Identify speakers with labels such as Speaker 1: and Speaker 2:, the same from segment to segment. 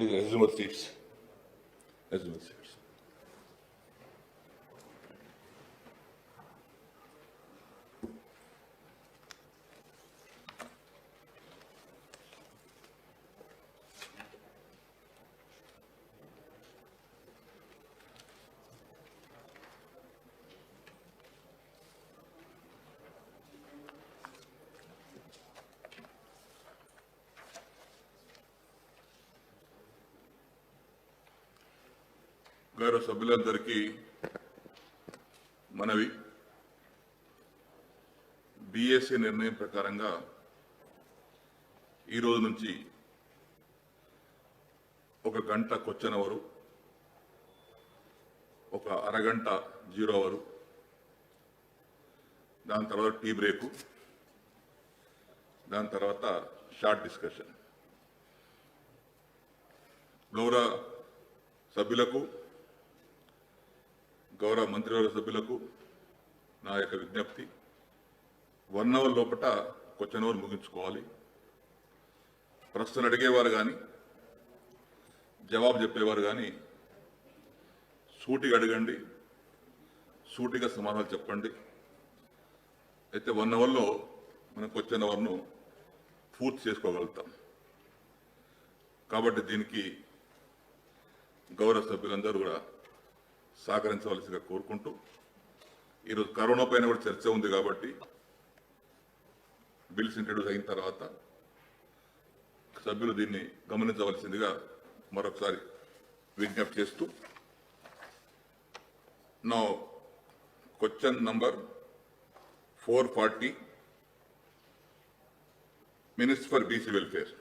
Speaker 1: Please assume your seats. Assume your seats. గౌరవ సభ్యులందరికీ మనవి బీఎస్సీ నిర్ణయం ప్రకారంగా ఈ రోజు నుంచి ఒక గంట క్వశ్చన్ అవరు, ఒక అరగంట జీరో అవరు, దాని తర్వాత టీ బ్రేకు, దాని తర్వాత షార్ట్ డిస్కషన్. గౌరవ సభ్యులకు, గౌరవ మంత్రివర్గ సభ్యులకు నా యొక్క విజ్ఞప్తి, 1 అవర్ లోపల క్వశ్చన్ అవర్ ముగించుకోవాలి. ప్రశ్నలు అడిగేవారు కానీ జవాబు చెప్పేవారు కానీ సూటిగా అడగండి, సూటిగా సమాధానాలు చెప్పండి. అయితే 1 అవర్లో మనం క్వశ్చన్ అవర్ను పూర్తి చేసుకోగలుగుతాం. కాబట్టి దీనికి గౌరవ సభ్యులందరూ కూడా సహకరించవలసిగా కోరుకుంటూ, ఈరోజు కరోనా పైన కూడా చర్చ ఉంది కాబట్టి బిల్స్ ఇంట్రడ్యూస్ అయిన తర్వాత సభ్యులు దీన్ని గమనించవలసిందిగా మరొకసారి విజ్ఞప్తి చేస్తూ, నా question number 440 minister for BC welfare.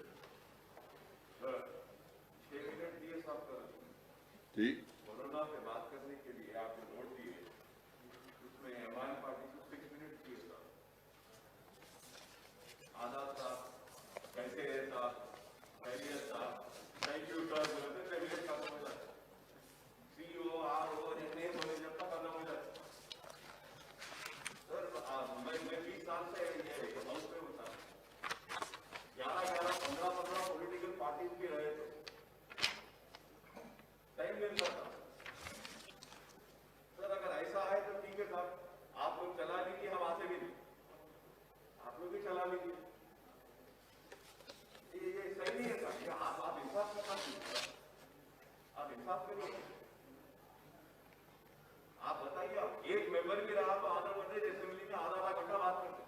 Speaker 2: Corona पे बात करने के लिए आपने नोट दिए, उसमें हमारी पार्टी को 6 मिनट दिए था। आजाद साहब कैसे है साहब, खैरियत साहब, थैंक यू सर बोलते खैरियत खत्म हो जाता, सीओ आरओ जितने बोले जब तक खत्म हो जाता। सर मैं 20 साल से हाउस में होता, 11 15 पॉलिटिकल पार्टीज भी रहे थे, टाइम मिलता था। सर अगर ऐसा है तो ठीक है साहब, आप लोग चला लीजिए, हम आते भी नहीं, आप लोग भी चला लीजिए। ये सही नहीं है साहब, आप इंसाफ करना चाहिए, आप इंसाफ करिए। आप बताइए, आप एक मेंबर भी रहा तो आंध्र प्रदेश असेंबली में आधा घंटा बात करते,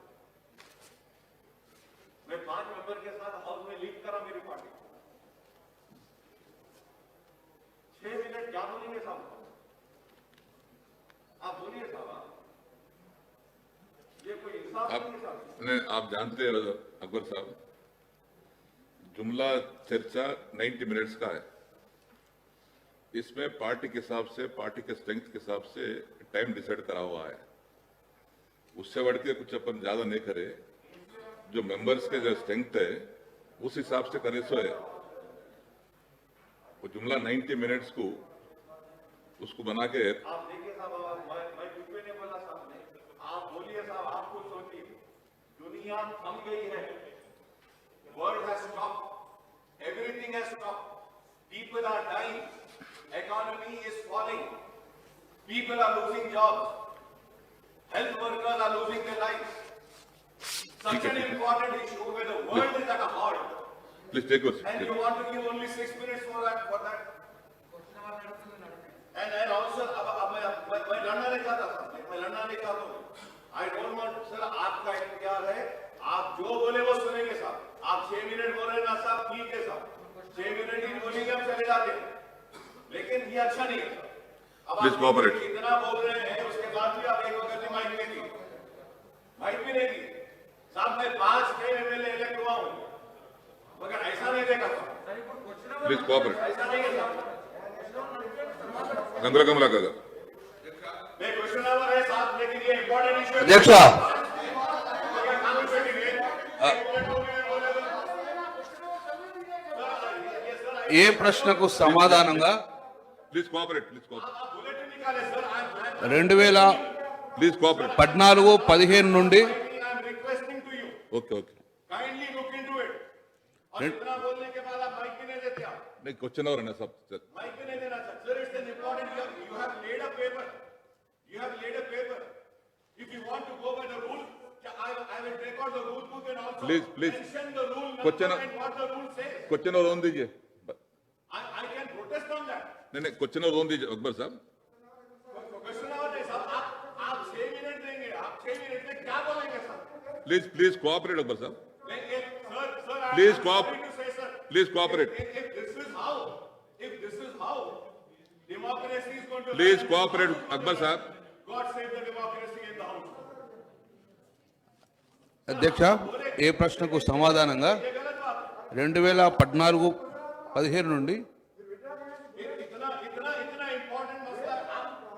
Speaker 2: मैं 5 मेंबर के साथ हाउस में लीड करा मेरी पार्टी, 6 मिनट क्या बोलेंगे साहब, आप बोलिए साहब, ये कोई इंसाफ नहीं है साहब।
Speaker 1: आप जानते हैं अकबर साहब, जुमला चर्चा 90 मिनट्स का है। इसमें पार्टी के हिसाब से, पार्टी के स्ट्रेंथ के हिसाब से टाइम डिसाइड करा हुआ है। उससे बढ़ के कुछ अपन ज्यादा नहीं करे, जो मेंबर्स के जो स्ट्रेंथ है उस हिसाब से करे सो है। वो जुमला 90 मिनट्स को उसको बना के
Speaker 2: आप देखिए साहब, मैं कुछ भी नहीं बोला साहब ने, आप बोलिए साहब, आप खुद सोचिए, दुनिया थम गई है, world has stopped, everything has stopped, people are dying, economy is falling, people are losing jobs, health workers are losing their lives, such an important issue where the world is at a halt.
Speaker 1: Please take us.
Speaker 2: And you want to give only 6 minutes for that? And also, मैं लड़ना नहीं चाहता था, मैं लड़ना नहीं चाहता हूँ। I don't want, सर आपका इख्तियार है, आप जो बोले वो सुनेंगे साहब। आप 6 मिनट बोले ना साहब, ठीक है साहब, 6 मिनट ही बोलेंगे, हम चले जाते हैं, लेकिन ये अच्छा नहीं है। अब आप इतना बोल रहे हैं, उसके बाद भी आप एक वक्त माइक नहीं दी, माइक भी नहीं दी साहब। मैं 5 MLA इलेक्ट हुआ हूँ, मगर ऐसा नहीं देखा था।
Speaker 1: Please cooperate.
Speaker 2: ऐसा नहीं है साहब,
Speaker 1: गंगला कमला का
Speaker 2: मैं क्वेश्चन नंबर है साहब, लेकिन ये इंपॉर्टेंट इशू है
Speaker 3: अध्यक्ष ఏ ప్రశ్నకు సమాధానంగా
Speaker 1: ప్లీజ్ కోఆపరేట్,
Speaker 3: 2014-15 నుండి
Speaker 1: okay
Speaker 2: kindly look into it. और इतना बोलने के बाद आप माइक भी नहीं देते आप।
Speaker 1: नहीं क्वेश्चन और है ना सब
Speaker 2: माइक नहीं देना sir. Sir, it's an important. You have laid a paper. You have laid a paper. If you want to go by the rule, I will take out the rule book and also
Speaker 1: Please.
Speaker 2: mention the rule number
Speaker 1: Question-
Speaker 2: and what the rule says.
Speaker 1: Question और own दीजिए
Speaker 2: I can protest on that.
Speaker 1: नहीं question और own दीजिए अकबर साहब.
Speaker 2: Question और नहीं साहब. आप 6 मिनट देंगे. आप 6 मिनट में क्या बोलेंगे सर?
Speaker 1: प्लीज कोऑपरेट अकबर साहब.
Speaker 2: Sir,
Speaker 1: Please
Speaker 2: I'm
Speaker 1: cooperate.
Speaker 2: sorry to say, sir.
Speaker 1: Please cooperate.
Speaker 2: If this is how democracy is going to.
Speaker 1: Please
Speaker 2: run,
Speaker 1: cooperate, Akbar sahab.
Speaker 2: God save the democracy in the house.
Speaker 3: అధ్యక్ష ఏ ప్రశ్నకు సమాధానంగా 2014-15 నుండి
Speaker 2: इतना important मसला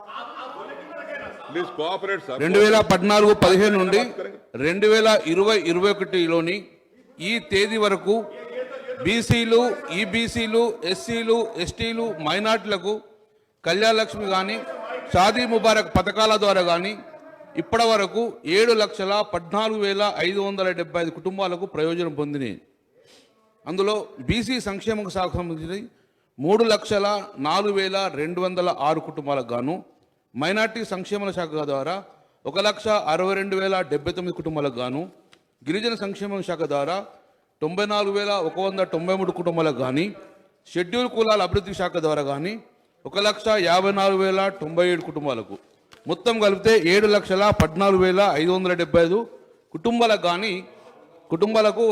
Speaker 2: आप बोले क्यों रखे ना साहब?
Speaker 1: प्लीज कोऑपरेट साहब.
Speaker 3: 2014-15 నుండి 2020-21లోని ఈ తేదీ వరకు బీసీలు, ఈబీసీలు, ఎస్సీలు, ఎస్టీలు, మైనార్టీలకు కళ్యాణ లక్ష్మి కానీ షాదీ ముబారక్ పథకాల ద్వారా కానీ ఇప్పటి వరకు 7,14,575 కుటుంబాలకు ప్రయోజనం పొందినాయి. అందులో బీసీ సంక్షేమ శాఖకు సంబంధించి 3,04,206 కుటుంబాలకు గాను, మైనార్టీ సంక్షేమ శాఖ ద్వారా 1,62,079 కుటుంబాలకు గాను, గిరిజన సంక్షేమ శాఖ ద్వారా 94,193 కుటుంబాలకు కానీ, షెడ్యూల్ కులాల అభివృద్ధి శాఖ ద్వారా కానీ 1,54,097 కుటుంబాలకు మొత్తం కలిపితే 7,14,575 కుటుంబాలకు కానీ కుటుంబాలకు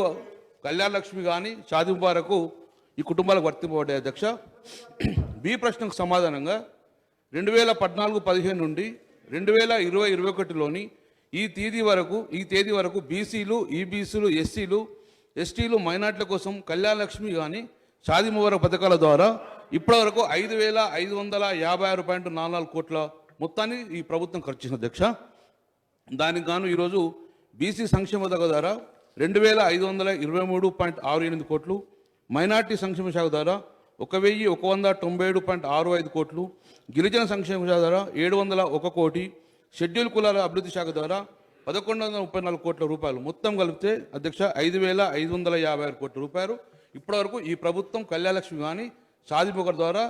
Speaker 3: కళ్యాణ లక్ష్మి కానీ షాదీ ముబారకు ఈ కుటుంబాలకు వర్తింపబడ్డాయి. అధ్యక్ష బి ప్రశ్నకు సమాధానంగా 2014-15 నుండి 2020-21లోని ఈ తేదీ వరకు బీసీలు, ఈబీసీలు, ఎస్సీలు, ఎస్టీలు, మైనార్టీల కోసం కళ్యాణ లక్ష్మి కానీ షాదీ ముబారక్ పథకాల ద్వారా ఇప్పటివరకు 5,556.44 కోట్ల మొత్తాన్ని ఈ ప్రభుత్వం ఖర్చు చేసిన. అధ్యక్ష దానికి గాను ఈరోజు బీసీ సంక్షేమ శాఖ ద్వారా 2,523.68 కోట్లు, మైనార్టీ సంక్షేమ శాఖ ద్వారా 1,197.65 కోట్లు, గిరిజన సంక్షేమ శాఖ ద్వారా 701 కోటి, షెడ్యూల్ కులాల అభివృద్ధి శాఖ ద్వారా 1,134 కోట్ల రూపాయలు మొత్తం కలిపితే అధ్యక్ష 5,556 కోట్ల రూపాయలు ఇప్పటివరకు ఈ ప్రభుత్వం కళ్యాణ లక్ష్మి కానీ షాదీ ముబారక్ ద్వారా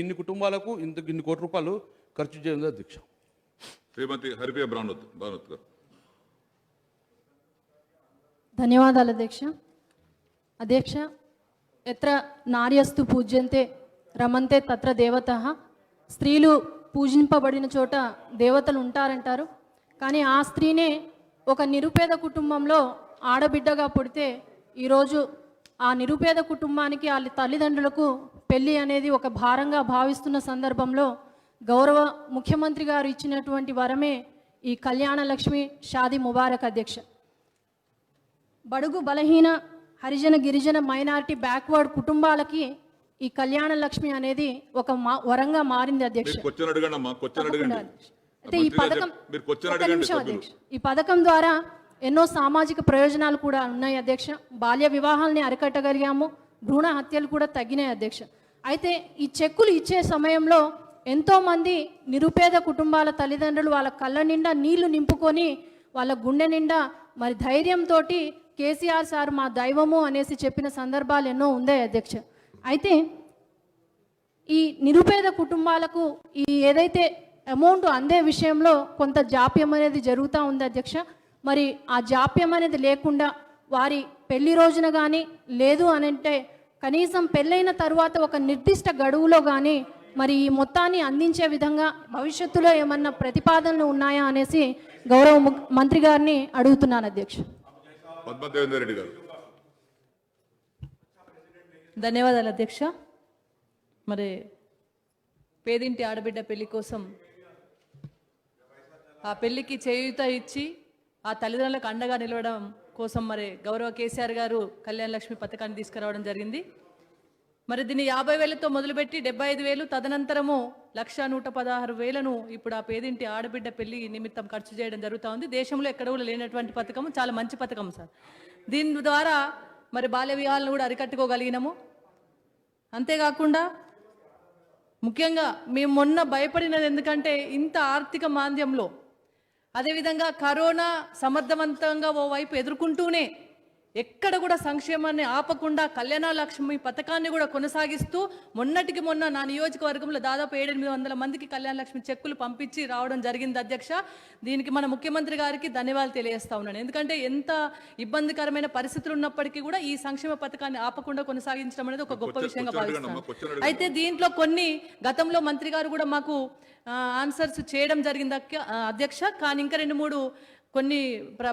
Speaker 3: ఇన్ని కుటుంబాలకు ఇన్ని కోట్ల రూపాయలు ఖర్చు చేయండి. అధ్యక్ష
Speaker 1: శ్రీమతి హరిప్రియ భానుత్ గారు.
Speaker 4: ధన్యవాదాలు అధ్యక్ష. అధ్యక్ష ఎత్ర నార్యస్తు పూజ్యంతే రమంతే తత్ర దేవతః. స్త్రీలు పూజింపబడిన చోట దేవతలు ఉంటారంటారు. కానీ ఆ స్త్రీనే ఒక నిరుపేద కుటుంబంలో ఆడబిడ్డగా పుడితే ఈరోజు ఆ నిరుపేద కుటుంబానికి వాళ్ళ తల్లిదండ్రులకు పెళ్ళి అనేది ఒక భారంగా భావిస్తున్న సందర్భంలో గౌరవ ముఖ్యమంత్రి గారు ఇచ్చినటువంటి వరమే ఈ కళ్యాణ లక్ష్మి షాదీ ముబారక్. అధ్యక్ష బడుగు బలహీన హరిజన గిరిజన మైనారిటీ బ్యాక్వర్డ్ కుటుంబాలకి ఈ కళ్యాణ లక్ష్మి అనేది ఒక వరంగా మారింది. అధ్యక్ష అయితే ఈ పథకం ఈ పథకం ద్వారా ఎన్నో సామాజిక ప్రయోజనాలు కూడా ఉన్నాయి. అధ్యక్ష బాల్య వివాహాలని అరికట్టగలిగాము, భ్రూణ హత్యలు కూడా తగ్గినాయి. అధ్యక్ష అయితే ఈ చెక్కులు ఇచ్చే సమయంలో ఎంతోమంది నిరుపేద కుటుంబాల తల్లిదండ్రులు వాళ్ళ కళ్ళ నిండా నీళ్లు నింపుకొని వాళ్ళ గుండె నిండా మరి ధైర్యంతో కేసీఆర్ సార్ మా దైవము అనేసి చెప్పిన సందర్భాలు ఎన్నో ఉన్నాయి. అధ్యక్ష అయితే ఈ నిరుపేద కుటుంబాలకు ఈ ఏదైతే అమౌంట్ అందే విషయంలో కొంత జాప్యం అనేది జరుగుతూ ఉంది. అధ్యక్ష మరి ఆ జాప్యం అనేది లేకుండా వారి పెళ్లి రోజున కానీ లేదు అని అంటే కనీసం పెళ్ళైన తర్వాత ఒక నిర్దిష్ట గడువులో కానీ మరి ఈ మొత్తాన్ని అందించే విధంగా భవిష్యత్తులో ఏమన్నా ప్రతిపాదనలు ఉన్నాయా అనేసి గౌరవ మంత్రి గారిని అడుగుతున్నాను. అధ్యక్ష
Speaker 1: పద్మదేవేందర్ గారు.
Speaker 5: ధన్యవాదాలు అధ్యక్ష. మరి పేదింటి ఆడబిడ్డ పెళ్లి కోసం ఆ పెళ్లికి చేయూత ఇచ్చి ఆ తల్లిదండ్రులకు అండగా నిలవడం కోసం మరి గౌరవ కేసీఆర్ గారు కళ్యాణ లక్ష్మి పథకాన్ని తీసుకురావడం జరిగింది. మరి దీన్ని 50,000తో మొదలుపెట్టి 75,000, తదనంతరము 1,116,000ను ఇప్పుడు ఆ పేదింటి ఆడబిడ్డ పెళ్లి నిమిత్తం ఖర్చు చేయడం జరుగుతూ ఉంది. దేశంలో ఎక్కడ కూడా లేనటువంటి పథకం, చాలా మంచి పథకం సార్. దీని ద్వారా మరి బాల్య వివాహాలను కూడా అరికట్టుకోగలిగినాము. అంతేకాకుండా ముఖ్యంగా మేము మొన్న భయపడినది ఎందుకంటే ఇంత ఆర్థిక మాంద్యంలో, అదేవిధంగా కరోనా సమర్థవంతంగా ఓవైపు ఎదుర్కొంటూనే ఎక్కడ కూడా సంక్షేమాన్ని ఆపకుండా కళ్యాణ లక్ష్మి పథకాన్ని కూడా కొనసాగిస్తూ మొన్నటికి మొన్న నా నియోజకవర్గంలో దాదాపు 700-800 మందికి కళ్యాణ లక్ష్మి చెక్కులు పంపించి రావడం జరిగింది అధ్యక్ష. దీనికి మన ముఖ్యమంత్రి గారికి ధన్యవాదాలు తెలియజేస్తా ఉన్నాను. ఎందుకంటే ఎంత ఇబ్బందికరమైన పరిస్థితులు ఉన్నప్పటికీ కూడా ఈ సంక్షేమ పథకాన్ని ఆపకుండా కొనసాగించడం అనేది ఒక గొప్ప విషయంగా భావిస్తాను. అయితే దీంట్లో కొన్ని గతంలో మంత్రి గారు కూడా మాకు ఆన్సర్స్ చేయడం జరిగింది అధ్యక్ష. కానీ ఇంకా 2-3 కొన్ని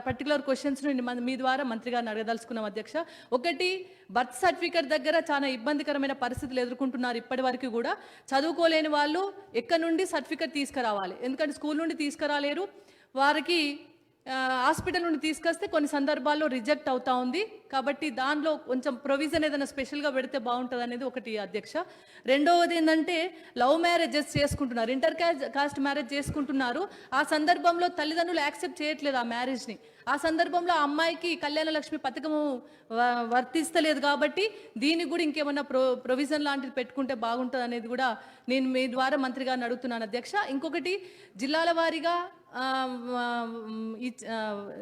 Speaker 5: పర్టికులర్ క్వశ్చన్స్ మీ ద్వారా మంత్రి గారిని అడగదలుచుకున్నాం అధ్యక్ష. ఒకటి, బర్త్ సర్టిఫికేట్ దగ్గర చాలా ఇబ్బందికరమైన పరిస్థితులు ఎదుర్కొంటున్నారు ఇప్పటి వరకు కూడా. చదువుకోలేని వాళ్ళు ఎక్కడి నుండి సర్టిఫికేట్ తీసుకురావాలి, ఎందుకంటే స్కూల్ నుండి తీసుకురాలేరు. వారికి హాస్పిటల్ నుండి తీసుకొస్తే కొన్ని సందర్భాల్లో రిజెక్ట్ అవుతా ఉంది. కాబట్టి దానిలో కొంచెం ప్రొవిజన్ ఏదైనా స్పెషల్గా పెడితే బాగుంటుంది అనేది ఒకటి అధ్యక్ష. రెండవది ఏంటంటే లవ్ మ్యారేజెస్ చేసుకుంటున్నారు, ఇంటర్ కాస్ట్ మ్యారేజ్ చేసుకుంటున్నారు. ఆ సందర్భంలో తల్లిదండ్రులు యాక్సెప్ట్ చేయట్లేదు ఆ మ్యారేజ్ని. ఆ సందర్భంలో ఆ అమ్మాయికి కళ్యాణ లక్ష్మి పథకము వర్తిస్తలేదు. కాబట్టి దీనికి కూడా ఇంకేమన్నా ప్రొవిజన్ లాంటిది పెట్టుకుంటే బాగుంటుంది అనేది కూడా నేను మీ ద్వారా మంత్రి గారిని అడుగుతున్నాను అధ్యక్ష. ఇంకొకటి, జిల్లాల వారీగా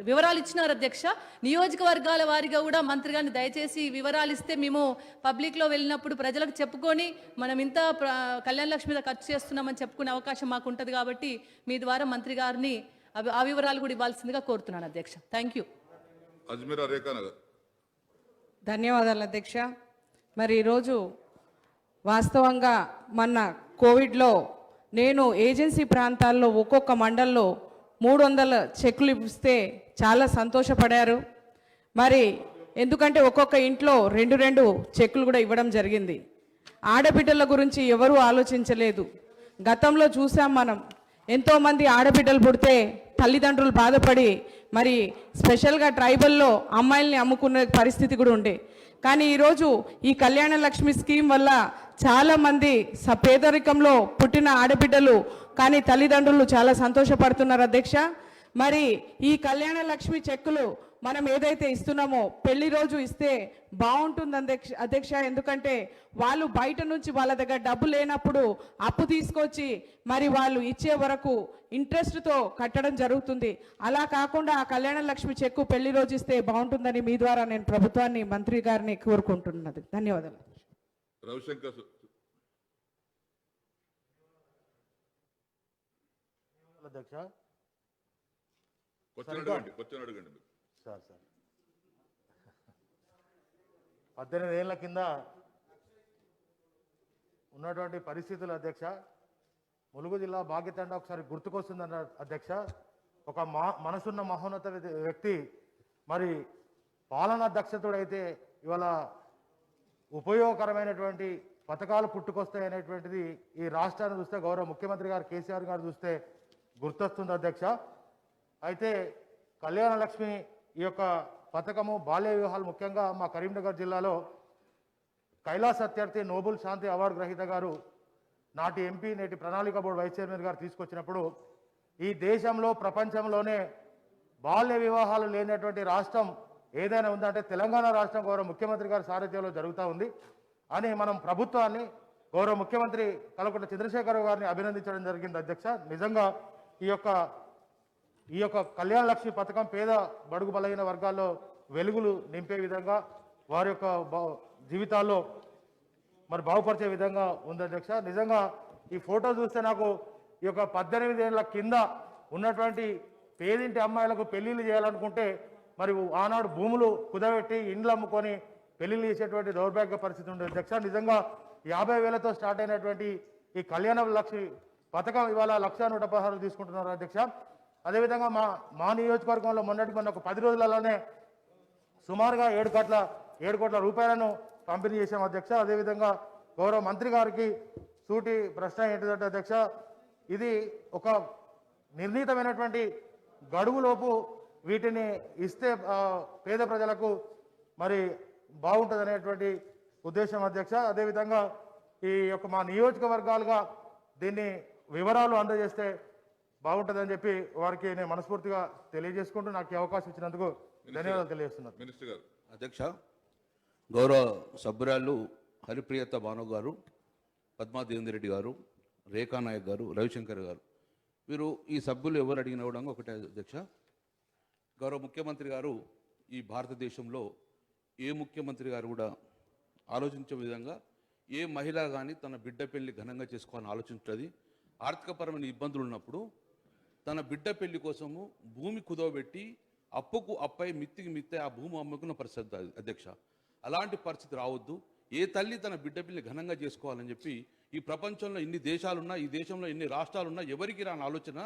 Speaker 5: వివరాలు ఇచ్చినారు అధ్యక్ష. నియోజకవర్గాల వారిగా కూడా మంత్రి గారిని దయచేసి వివరాలు ఇస్తే మేము పబ్లిక్లో వెళ్ళినప్పుడు ప్రజలకు చెప్పుకొని మనం ఇంత కళ్యాణ లక్ష్మి మీద ఖర్చు చేస్తున్నామని చెప్పుకునే అవకాశం మాకు ఉంటుంది. కాబట్టి మీ ద్వారా మంత్రి గారిని ఆ వివరాలు కూడా ఇవ్వాల్సిందిగా కోరుతున్నాను అధ్యక్ష. Thank you.
Speaker 1: అజ్మీరా రేఖానగర్.
Speaker 6: ధన్యవాదాలు అధ్యక్ష. మరి ఈరోజు వాస్తవంగా మొన్న కోవిడ్లో నేను ఏజెన్సీ ప్రాంతాల్లో ఒక్కొక్క మండల్లో 300 చెక్కులు ఇస్తే చాలా సంతోషపడారు. మరి ఎందుకంటే ఒక్కొక్క ఇంట్లో 2 చెక్కులు కూడా ఇవ్వడం జరిగింది. ఆడబిడ్డల గురించి ఎవరూ ఆలోచించలేదు. గతంలో చూసాం మనం, ఎంతోమంది ఆడబిడ్డలు పుడితే తల్లిదండ్రులు బాధపడి మరి స్పెషల్గా ట్రైబల్లో అమ్మాయిల్ని అమ్ముకునే పరిస్థితి కూడా ఉండే. కానీ ఈరోజు ఈ కళ్యాణ లక్ష్మి స్కీమ్ వల్ల చాలామంది పేదరికంలో పుట్టిన ఆడబిడ్డలు కానీ తల్లిదండ్రులు చాలా సంతోషపడుతున్నారు అధ్యక్ష. మరి ఈ కళ్యాణ లక్ష్మి చెక్కులు మనం ఏదైతే ఇస్తున్నామో పెళ్లి రోజు ఇస్తే బాగుంటుంది అధ్యక్ష. ఎందుకంటే వాళ్ళు బయట నుంచి వాళ్ళ దగ్గర డబ్బు లేనప్పుడు అప్పు తీసుకొచ్చి మరి వాళ్ళు ఇచ్చే వరకు ఇంట్రెస్ట్తో కట్టడం జరుగుతుంది. అలా కాకుండా ఆ కళ్యాణ లక్ష్మి చెక్కు పెళ్లి రోజు ఇస్తే బాగుంటుందని మీ ద్వారా నేను ప్రభుత్వాన్ని, మంత్రి గారిని కోరుకుంటున్నది. ధన్యవాదాలు.
Speaker 1: రవిశంకర్.
Speaker 7: అధ్యక్ష,
Speaker 1: క్వశ్చన్ అడగండి.
Speaker 7: సార్ 18 ఏళ్ల కింద ఉన్నటువంటి పరిస్థితులు అధ్యక్ష, ములుగు జిల్లా బాధ్యత ఒకసారి గుర్తుకొస్తుందన్న అధ్యక్ష. ఒక మనసున్న మహోన్నత వ్యక్తి మరి పాలనా దక్షతుడైతే ఇవాళ ఉపయోగకరమైనటువంటి పథకాలు పుట్టుకొస్తాయనేటువంటిది ఈ రాష్ట్రాన్ని చూస్తే, గౌరవ ముఖ్యమంత్రి గారు కేసీఆర్ గారు చూస్తే గుర్తొస్తుంది అధ్యక్ష. అయితే కళ్యాణ లక్ష్మి ఈ యొక్క పథకము బాల్య వివాహాలు ముఖ్యంగా మా కరీంనగర్ జిల్లాలో కైలాస్ సత్యార్థి నోబెల్ శాంతి అవార్డు గ్రహీత గారు, నాటి ఎంపీ, నేటి ప్రణాళిక బోర్డు వైస్ చైర్మన్ గారు తీసుకొచ్చినప్పుడు ఈ దేశంలో ప్రపంచంలోనే బాల్య వివాహాలు లేనటువంటి రాష్ట్రం ఏదైనా ఉందంటే తెలంగాణ రాష్ట్రం గౌరవ ముఖ్యమంత్రి గారి సారథ్యంలో జరుగుతూ ఉంది అని మనం ప్రభుత్వాన్ని, గౌరవ ముఖ్యమంత్రి కల్వకుంట్ల చంద్రశేఖరరావు గారిని అభినందించడం జరిగింది అధ్యక్ష. నిజంగా ఈ యొక్క కళ్యాణ లక్ష్మి పథకం పేద బడుగు బలహీన వర్గాల్లో వెలుగులు నింపే విధంగా, వారి యొక్క జీవితాల్లో మరి బాగుపరిచే విధంగా ఉంది అధ్యక్ష. నిజంగా ఈ ఫోటో చూస్తే నాకు ఈ యొక్క 18 ఏళ్ల కింద ఉన్నటువంటి పేదింటి అమ్మాయిలకు పెళ్లిళ్ళు చేయాలనుకుంటే మరి ఆనాడు భూములు కుదబెట్టి ఇండ్లు అమ్ముకొని పెళ్లిళ్ళు చేసేటువంటి దౌర్భాగ్య పరిస్థితి ఉంది అధ్యక్ష. నిజంగా 50,000తో స్టార్ట్ అయినటువంటి ఈ కళ్యాణ లక్ష్మి పథకం ఇవాళ 1,116 తీసుకుంటున్నారు అధ్యక్ష. అదేవిధంగా మా నియోజకవర్గంలో మొన్న ఒక 10 రోజులలోనే సుమారుగా 7 కోట్ల రూపాయలను పంపిణీ చేశాం అధ్యక్ష. అదేవిధంగా గౌరవ మంత్రి గారికి సూటి ప్రశ్న ఏంటిదంటే అధ్యక్ష, ఇది ఒక నిర్ణీతమైనటువంటి గడువులోపు వీటిని ఇస్తే పేద ప్రజలకు మరి బాగుంటుంది అనేటువంటి ఉద్దేశం అధ్యక్ష. అదేవిధంగా ఈ యొక్క మా నియోజకవర్గాలుగా దీన్ని వివరాలు అందజేస్తే బాగుంటుందని చెప్పి వారికి నేను మనస్ఫూర్తిగా తెలియజేసుకుంటూ నాకు ఈ అవకాశం ఇచ్చినందుకు ధన్యవాదాలు తెలియజేస్తున్నాను.
Speaker 1: మినిస్టర్ గారు.
Speaker 3: అధ్యక్ష, గౌరవ సభ్యురాలు హరిప్రియత భాను గారు, పద్మాదేవేంద్ర రెడ్డి గారు, రేఖానాయక్ గారు, రవిశంకర్ గారు, వీరు ఈ సభ్యులు ఎవరు అడిగిన కూడా ఒకటే అధ్యక్ష. గౌరవ ముఖ్యమంత్రి గారు ఈ భారతదేశంలో ఏ ముఖ్యమంత్రి గారు కూడా ఆలోచించే విధంగా ఏ మహిళ కానీ తన బిడ్డ పెళ్లి ఘనంగా చేసుకోవాలని ఆలోచించుతుంది. ఆర్థికపరమైన ఇబ్బందులు ఉన్నప్పుడు తన బిడ్డ పెళ్లి కోసము భూమి కుదవబెట్టి అప్పుకు అప్పై మిత్తికి మిత్తే ఆ భూమి అమ్ముకున్న పరిస్థితి అధ్యక్ష. అలాంటి పరిస్థితి రావద్దు. ఏ తల్లి తన బిడ్డ పెళ్లి ఘనంగా చేసుకోవాలని చెప్పి ఈ ప్రపంచంలో ఇన్ని దేశాలున్నా, ఈ దేశంలో ఎన్ని రాష్ట్రాలున్నా ఎవరికి రాని ఆలోచన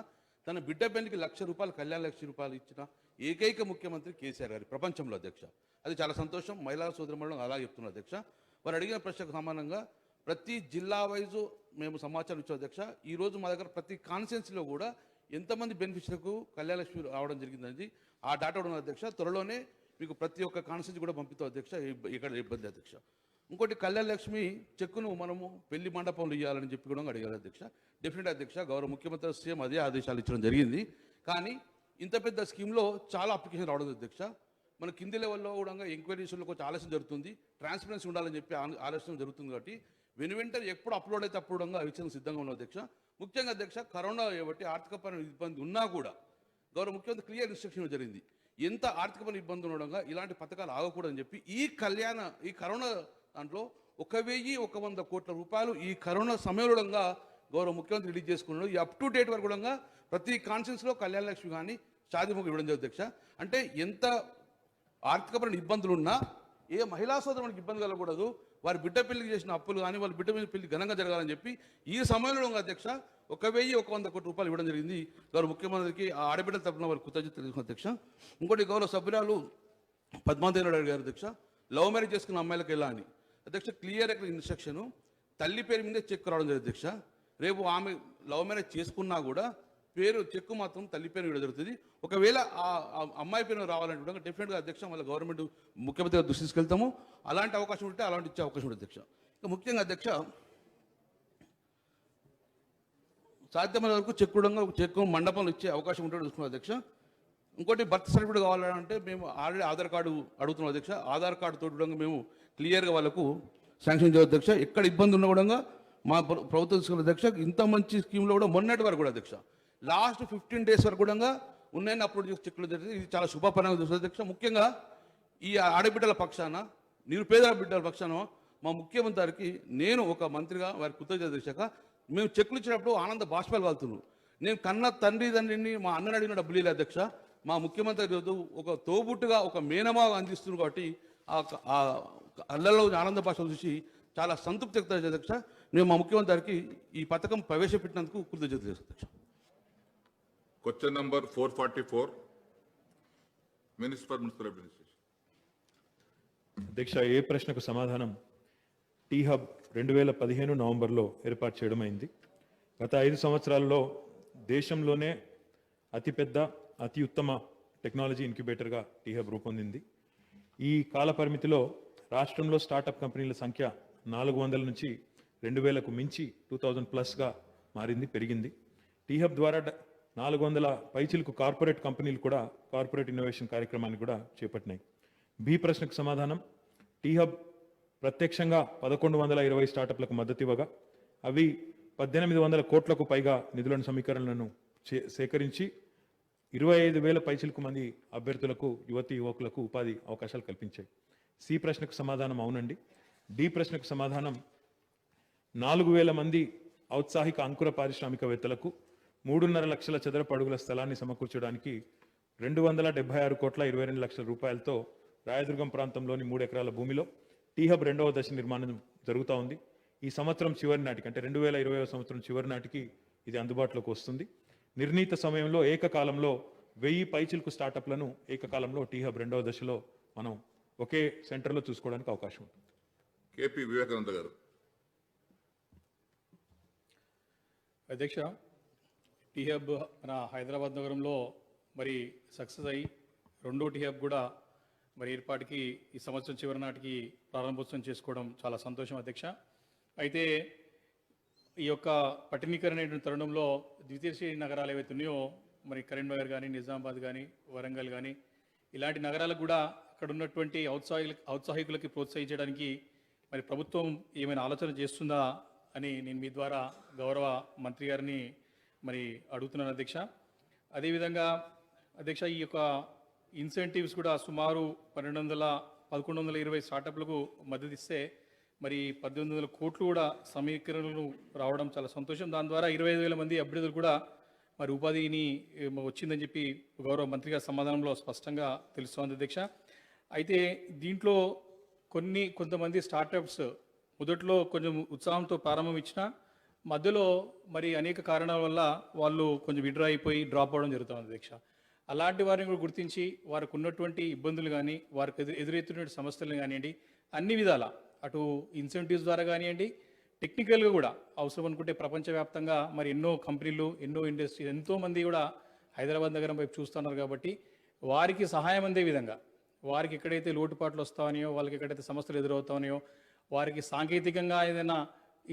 Speaker 3: తన బిడ్డ పెళ్లికి ₹1,00,000 కళ్యాణ ₹1,00,000 ఇచ్చిన ఏకైక ముఖ్యమంత్రి కేసీఆర్ గారి ప్రపంచంలో అధ్యక్ష. అది చాలా సంతోషం. మహిళా సోదరుమణులు అలా చెప్తున్నారు అధ్యక్ష. వారు అడిగిన ప్రశ్నకు సమానంగా ప్రతి జిల్లా వైజు మేము సమాచారం ఇచ్చాం అధ్యక్ష. ఈరోజు మా దగ్గర ప్రతి కాన్స్టిట్యున్సీలో కూడా ఎంతమంది బెనిఫిషరీలకు కళ్యాణలక్ష్మి రావడం జరిగిందని ఆ డాటా కూడా ఉంది అధ్యక్ష. త్వరలోనే మీకు ప్రతి ఒక్క కాన్స్టిట్యున్సీ కూడా పంపిస్తాం అధ్యక్ష. ఇక్కడ ఇబ్బంది అధ్యక్ష. ఇంకోటి కళ్యాణలక్ష్మి చెక్కును మనము పెళ్లి మండపంలో ఇవ్వాలని చెప్పి కూడా అడిగారు అధ్యక్ష. డెఫినెట్ అధ్యక్ష, గౌరవ ముఖ్యమంత్రి సీఎం అదే ఆదేశాలు ఇచ్చడం జరిగింది. కానీ ఇంత పెద్ద స్కీమ్లో చాలా అప్లికేషన్ రావడం అధ్యక్ష. మన కింది లెవెల్లో కూడా ఎంక్వైరీస్లో కొంచెం ఆలస్యం జరుగుతుంది. ట్రాన్స్పరెన్సీ ఉండాలని చెప్పి ఆలస్యం జరుగుతుంది. కాబట్టి వెంటనే ఎప్పుడు అప్లోడ్ అయితే అప్పుడు ఇచ్చేందుకు సిద్ధంగా ఉన్నాం అధ్యక్ష. ముఖ్యంగా అధ్యక్ష, కరోనా కాబట్టి ఆర్థికపరమైన ఇబ్బంది ఉన్నా కూడా గౌరవ ముఖ్యమంత్రి క్లియర్ ఇన్స్ట్రక్షన్ జరిగింది. ఎంత ఆర్థికపరమైన ఇబ్బంది ఉండడంగా ఇలాంటి పథకాలు ఆగకూడదని చెప్పి ఈ కరోనా దాంట్లో 1,100 కోట్ల రూపాయలు ఈ కరోనా సమయంలో గౌరవ ముఖ్యమంత్రి రిలీజ్ చేసుకున్నాడు. ఈ అప్ టు డేట్ వరకు కూడా ప్రతి కాన్స్టిట్యున్సీలో కళ్యాణ లక్ష్మి కానీ షాదీముఖం ఇవ్వడం జరిగింది అధ్యక్ష. అంటే ఎంత ఆర్థికపరమైన ఇబ్బందులు ఉన్నా ఏ మహిళా సోదరునికి ఇబ్బంది కలగకూడదు, వారి బిడ్డ పెళ్లికి చేసిన అప్పులు కానీ వాళ్ళ బిడ్డ పెళ్లి ఘనంగా జరగాలని చెప్పి ఈ సమయంలో అధ్యక్ష 1,100 కోట్ల రూపాయలు ఇవ్వడం జరిగింది. గౌరవ ముఖ్యమంత్రికి ఆ ఆడబిడ్డల తరపున వారి కృతజ్ఞత తెలుసుకున్న అధ్యక్ష. ఇంకోటి గౌరవ సభ్యురాలు పద్మాదేవి గారు అధ్యక్ష, లవ్ మ్యారేజ్ చేసుకున్న అమ్మాయిలకు ఎలా అని అధ్యక్ష క్లియర్ ఇన్స్ట్రక్షన్ తల్లి పేరు మీదే చెక్ రావడం జరిగింది అధ్యక్ష. రేపు ఆమె లవ్ మ్యారేజ్ చేసుకున్నా కూడా చెక్కు మాత్రం తల్లి పేరు ఇవ్వడం జరుగుతుంది. ఒకవేళ ఆ అమ్మాయి పేరు రావాలంటే డెఫినెట్గా అధ్యక్ష మళ్ళీ గవర్నమెంట్ ముఖ్యమంత్రి గారు దృష్టి తీసుకెళ్తాము. అలాంటి అవకాశం ఉంటే అలాంటి ఇచ్చే అవకాశం ఉంటుంది అధ్యక్ష. ఇంకా ముఖ్యంగా అధ్యక్ష సాధ్యమైన వరకు చెక్కు మండపంలో ఇచ్చే అవకాశం ఉంటే చూసుకున్నాం అధ్యక్ష. ఇంకోటి బర్త్ సర్టిఫికేట్ కావాలంటే మేము ఆల్రెడీ ఆధార్ కార్డు అడుగుతున్నాం అధ్యక్ష. ఆధార్ కార్డు తోటి మేము క్లియర్గా వాళ్ళకు శాంక్షన్ చేయవచ్చు అధ్యక్ష. ఎక్కడ ఇబ్బంది ఉన్న కూడా మా ప్రభుత్వం తీసుకున్న అధ్యక్ష. ఇంత మంచి స్కీమ్లో కూడా మొన్నటి వరకు కూడా అధ్యక్ష లాస్ట్ 15 days వరకు కూడా ఉన్నాయని అప్లోడ్ చేసి చెక్లు జరిగింది. ఇది చాలా శుభపరంగా చూస్తుంది అధ్యక్ష. ముఖ్యంగా ఈ ఆడబిడ్డల పక్షాన, నిరుపేద బిడ్డల పక్షాన మా ముఖ్యమంత్రికి నేను ఒక మంత్రిగా వారి కృతజ్ఞత చేశాక మేము చెక్కులు ఇచ్చినప్పుడు ఆనంద బాష్పాలు కాలుతున్నాం. నేను కన్న తండ్రిని మా అన్నని అడిగిన డబ్బులు లేదు అధ్యక్ష. మా ముఖ్యమంత్రి ఈరోజు ఒక తోబుట్టుగా ఒక మేనమాగా అందిస్తుంది కాబట్టి ఆ అల్లలో ఆనంద భాషలు చూసి చాలా సంతృప్తి వ్యక్తం అధ్యక్ష. నేను మా ముఖ్యమంత్రికి ఈ పథకం ప్రవేశపెట్టినందుకు కృతజ్ఞత చేస్తాను అధ్యక్ష.
Speaker 1: Question number 444, Minister for Municipal Administration.
Speaker 8: అధ్యక్ష, ఏ ప్రశ్నకు సమాధానం టీ హబ్ 2015 నవంబర్లో ఏర్పాటు చేయడమైంది. గత 5 సంవత్సరాల్లో దేశంలోనే అతిపెద్ద అతి ఉత్తమ టెక్నాలజీ ఇంక్యుబేటర్గా టీ హబ్ రూపొందింది. ఈ కాల పరిమితిలో రాష్ట్రంలో స్టార్టప్ కంపెనీల సంఖ్య 400 నుంచి 2,000కు మించి 2000+ మారింది, పెరిగింది. టీ హబ్ ద్వారా 400 పైచిలకు కార్పొరేట్ కంపెనీలు కూడా కార్పొరేట్ ఇన్నోవేషన్ కార్యక్రమాన్ని కూడా చేపట్టినాయి. బి ప్రశ్నకు సమాధానం టీ హబ్ ప్రత్యక్షంగా 1,120 స్టార్టప్లకు మద్దతు ఇవ్వగా అవి 1,800 కోట్లకు పైగా నిధులను సమీకరణలను సేకరించి 25,000 పైచిలకు మంది అభ్యర్థులకు యువకులకు ఉపాధి అవకాశాలు కల్పించాయి. సి ప్రశ్నకు సమాధానం అవునండి. డి ప్రశ్నకు సమాధానం 4,000 మంది ఔత్సాహిక అంకుర పారిశ్రామికవేత్తలకు 3.5 లక్షల చదరపు అడుగుల స్థలాన్ని సమకూర్చడానికి 276 కోట్ల 22 లక్షల రూపాయలతో రాయదుర్గం ప్రాంతంలోని 3 ఎకరాల భూమిలో టీ హబ్ 2వ దశ నిర్మాణం జరుగుతూ ఉంది. ఈ సంవత్సరం చివరి నాటికి అంటే 2020 సంవత్సరం చివరి నాటికి ఇది అందుబాటులోకి వస్తుంది. నిర్ణీత సమయంలో ఏకకాలంలో 1000 పైచిలకు స్టార్టప్లను ఏకకాలంలో టీ హబ్ 2వ దశలో మనం ఒకే సెంటర్లో చూసుకోవడానికి అవకాశం ఉంటుంది.
Speaker 1: కేపీ వివేకానంద గారు.
Speaker 9: అధ్యక్ష, టీ హబ్ మన హైదరాబాద్ నగరంలో మరి సక్సెస్ అయ్యి 2వ టీ హబ్ కూడా మరి ఏర్పాటుకి ఈ సంవత్సరం చివరి నాటికి ప్రారంభోత్సవం చేసుకోవడం చాలా సంతోషం అధ్యక్ష. అయితే ఈ యొక్క పట్టణీకరణ తరుణంలో ద్వితీయ శ్రేణి నగరాలు ఏవైతే ఉన్నాయో మరి కరీంనగర్ కానీ, నిజామాబాద్ కానీ, వరంగల్ కానీ ఇలాంటి నగరాలకు కూడా అక్కడ ఉన్నటువంటి ఔత్సాహికులకి ప్రోత్సహించడానికి మరి ప్రభుత్వం ఏమైనా ఆలోచన చేస్తుందా అని నేను మీ ద్వారా గౌరవ మంత్రి గారిని మరి అడుగుతున్నాను అధ్యక్ష. అదేవిధంగా అధ్యక్ష, ఈ యొక్క ఇన్సెంటివ్స్ కూడా సుమారు 1120 స్టార్టప్లకు మద్దతు ఇస్తే మరి 1800 కోట్లు కూడా సమీకరణలు రావడం చాలా సంతోషం. దాని ద్వారా 25,000 మంది అభ్యర్థులు కూడా మరి ఉపాధిని వచ్చిందని చెప్పి గౌరవ మంత్రి గారి సమాధానంలో స్పష్టంగా తెలుస్తోంది అధ్యక్ష. అయితే దీంట్లో కొంతమంది స్టార్టప్స్ మొదట్లో కొంచెం ఉత్సాహంతో ప్రారంభం ఇచ్చినా మధ్యలో మరి అనేక కారణాల వల్ల వాళ్ళు కొంచెం విడ్రా అయిపోయి డ్రాప్ అవ్వడం జరుగుతుంది అధ్యక్ష. అలాంటి వారిని కూడా గుర్తించి వారికి ఉన్నటువంటి ఇబ్బందులు కానీ వారికి ఎదురెత్తున్నటువంటి సమస్యలు కానివ్వండి, అన్ని విధాల అటు ఇన్సెంటివ్స్ ద్వారా కానివ్వండి, టెక్నికల్గా కూడా అవసరం అనుకుంటే ప్రపంచవ్యాప్తంగా మరి ఎన్నో కంపెనీలు, ఎన్నో ఇండస్ట్రీస్, ఎంతోమంది కూడా హైదరాబాద్ నగరం వైపు చూస్తున్నారు కాబట్టి వారికి సహాయం అందే విధంగా వారికి ఎక్కడైతే లోటుపాట్లు వస్తాయో, వాళ్ళకి ఎక్కడైతే సమస్యలు ఎదురవుతాయో, వారికి సాంకేతికంగా ఏదైనా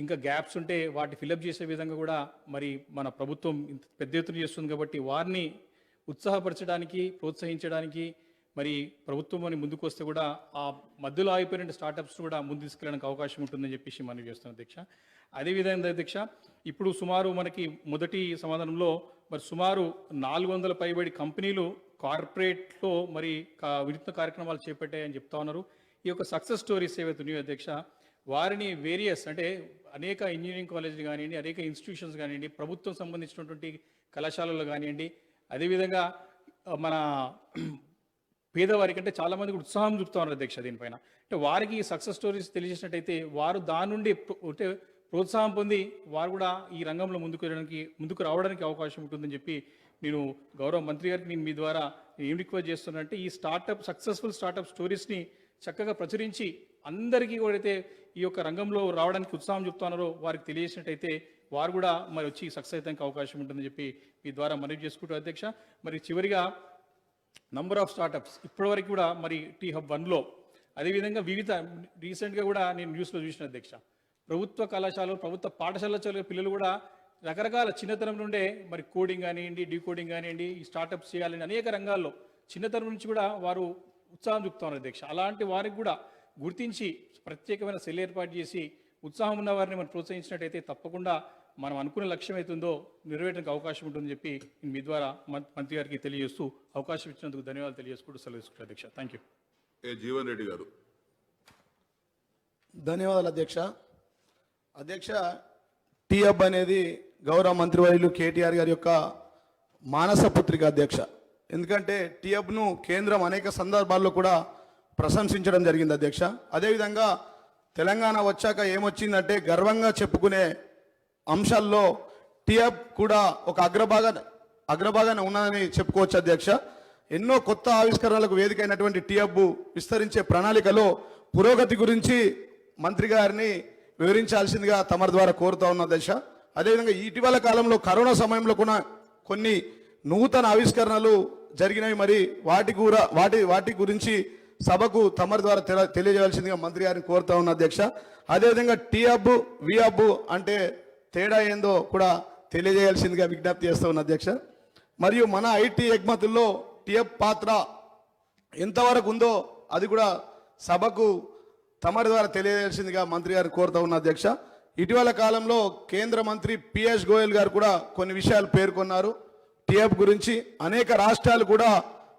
Speaker 9: ఇంకా గ్యాప్స్ ఉంటే వాటి ఫిలప్ చేసే విధంగా కూడా మరి మన ప్రభుత్వం పెద్ద ఎత్తున చేస్తుంది కాబట్టి వారిని ఉత్సాహపరచడానికి, ప్రోత్సహించడానికి మరి ప్రభుత్వం అని ముందుకు వస్తే కూడా ఆ మధ్యలో ఆగిపోయిన స్టార్టప్స్ కూడా ముందు తీసుకెళ్ళడానికి అవకాశం ఉంటుందని చెప్పేసి మనం చేస్తున్నాం అధ్యక్ష. అదేవిధంగా అధ్యక్ష, ఇప్పుడు సుమారు మనకి మొదటి సమాధానంలో మరి సుమారు 400 పైబడి కంపెనీలు కార్పొరేట్లో మరి వినూత్న కార్యక్రమాలు చేపట్టాయని చెప్తా ఉన్నారు. ఈ యొక్క సక్సెస్ స్టోరీస్ ఏవైతే ఉన్నాయో అధ్యక్ష, వారిని వేరియస్ అంటే అనేక ఇంజనీరింగ్ కాలేజీలు కానివ్వండి, అనేక ఇన్స్టిట్యూషన్స్ కానివ్వండి, ప్రభుత్వం సంబంధించినటువంటి కళాశాలలు కానివ్వండి, అదేవిధంగా మన పేదవారికి అంటే చాలామంది కూడా ఉత్సాహం చూపుతా ఉన్నారు అధ్యక్ష. దీనిపైన అంటే వారికి ఈ సక్సెస్ స్టోరీస్ తెలియజేసినట్టయితే వారు దాని నుండి అంటే ప్రోత్సాహం పొంది వారు కూడా ఈ రంగంలో ముందుకు రావడానికి అవకాశం ఉంటుందని చెప్పి నేను గౌరవ మంత్రి గారికి నేను మీ ద్వారా ఏం రిక్వెస్ట్ చేస్తున్నానంటే ఈ సక్సెస్ఫుల్ స్టార్టప్ స్టోరీస్ని చక్కగా ప్రచురించి అందరికీ ఎవరైతే ఈ యొక్క రంగంలో రావడానికి ఉత్సాహం చెప్తున్నారో వారికి తెలియజేసినట్టయితే వారు కూడా మరి వచ్చి సక్సెస్ అయ్యడానికి అవకాశం ఉంటుందని చెప్పి మీ ద్వారా మనవి చేసుకుంటూ అధ్యక్ష. మరి చివరిగా నంబర్ ఆఫ్ స్టార్టప్స్ ఇప్పటివరకు కూడా మరి టీ హబ్ 1లో అదేవిధంగా వివిధ రీసెంట్గా కూడా నేను న్యూస్లో చూసిన అధ్యక్ష, ప్రభుత్వ కళాశాలలు, ప్రభుత్వ పాఠశాల చదివే పిల్లలు కూడా రకరకాల చిన్నతనం నుండే మరి కోడింగ్ కానివ్వండి, డీకోడింగ్ కానివ్వండి, ఈ స్టార్టప్స్ చేయాలని అనేక రంగాల్లో చిన్నతనం నుంచి కూడా వారు ఉత్సాహం చూపుతున్నారు అధ్యక్ష. అలాంటి వారికి కూడా గుర్తించి ప్రత్యేకమైన సెల్ ఏర్పాటు చేసి ఉత్సాహం ఉన్న వారిని మనం ప్రోత్సహించినట్టయితే తప్పకుండా మనం అనుకున్న లక్ష్యం అవుతుందో నెరవేయడానికి అవకాశం ఉంటుందని చెప్పి మీ ద్వారా మంత్రి గారికి తెలియజేస్తూ అవకాశం ఇచ్చినందుకు ధన్యవాదాలు తెలియజేసుకుంటూ సెలవు తీసుకుంటారు అధ్యక్ష. Thank you.
Speaker 1: జీవన్ రెడ్డి గారు.
Speaker 10: ధన్యవాదాలు అధ్యక్ష. అధ్యక్ష, టీ హబ్ అనేది గౌరవ మంత్రివర్యులు కేటీఆర్ గారి యొక్క మానస పుత్రిక అధ్యక్ష. ఎందుకంటే టీ హబ్ను కేంద్రం అనేక సందర్భాల్లో కూడా ప్రశంసించడం జరిగింది అధ్యక్ష. అదేవిధంగా తెలంగాణ వచ్చాక ఏమొచ్చిందంటే గర్వంగా చెప్పుకునే అంశాల్లో టీ హబ్ కూడా ఒక అగ్రభాగాన ఉన్నదని చెప్పుకోవచ్చు అధ్యక్ష. ఎన్నో కొత్త ఆవిష్కరణలకు వేదిక అయినటువంటి టీ హబ్ విస్తరించే ప్రణాళికలో పురోగతి గురించి మంత్రి గారిని వివరించాల్సిందిగా తమరి ద్వారా కోరుతా ఉన్న దశ. అదేవిధంగా ఇటీవల కాలంలో కరోనా సమయంలో కూడా కొన్ని నూతన ఆవిష్కరణలు జరిగినవి. మరి వాటి గురించి సభకు తమరి ద్వారా తెలియజేయాల్సిందిగా మంత్రి గారిని కోరుతా ఉన్న అధ్యక్ష. అదేవిధంగా టీ హబ్, వి హబ్ అంటే తేడా ఏందో కూడా తెలియజేయాల్సిందిగా విజ్ఞప్తి చేస్తూ ఉన్న అధ్యక్ష. మరియు మన ఐటీ ఎగుమతుల్లో టీ హబ్ పాత్ర ఎంతవరకు ఉందో అది కూడా సభకు తమరి ద్వారా తెలియజేయాల్సిందిగా మంత్రి గారిని కోరుతా ఉన్న అధ్యక్ష. ఇటీవల కాలంలో కేంద్ర మంత్రి పీయూష్ గోయల్ గారు కూడా కొన్ని విషయాలు పేర్కొన్నారు టీ హబ్ గురించి. అనేక రాష్ట్రాలు కూడా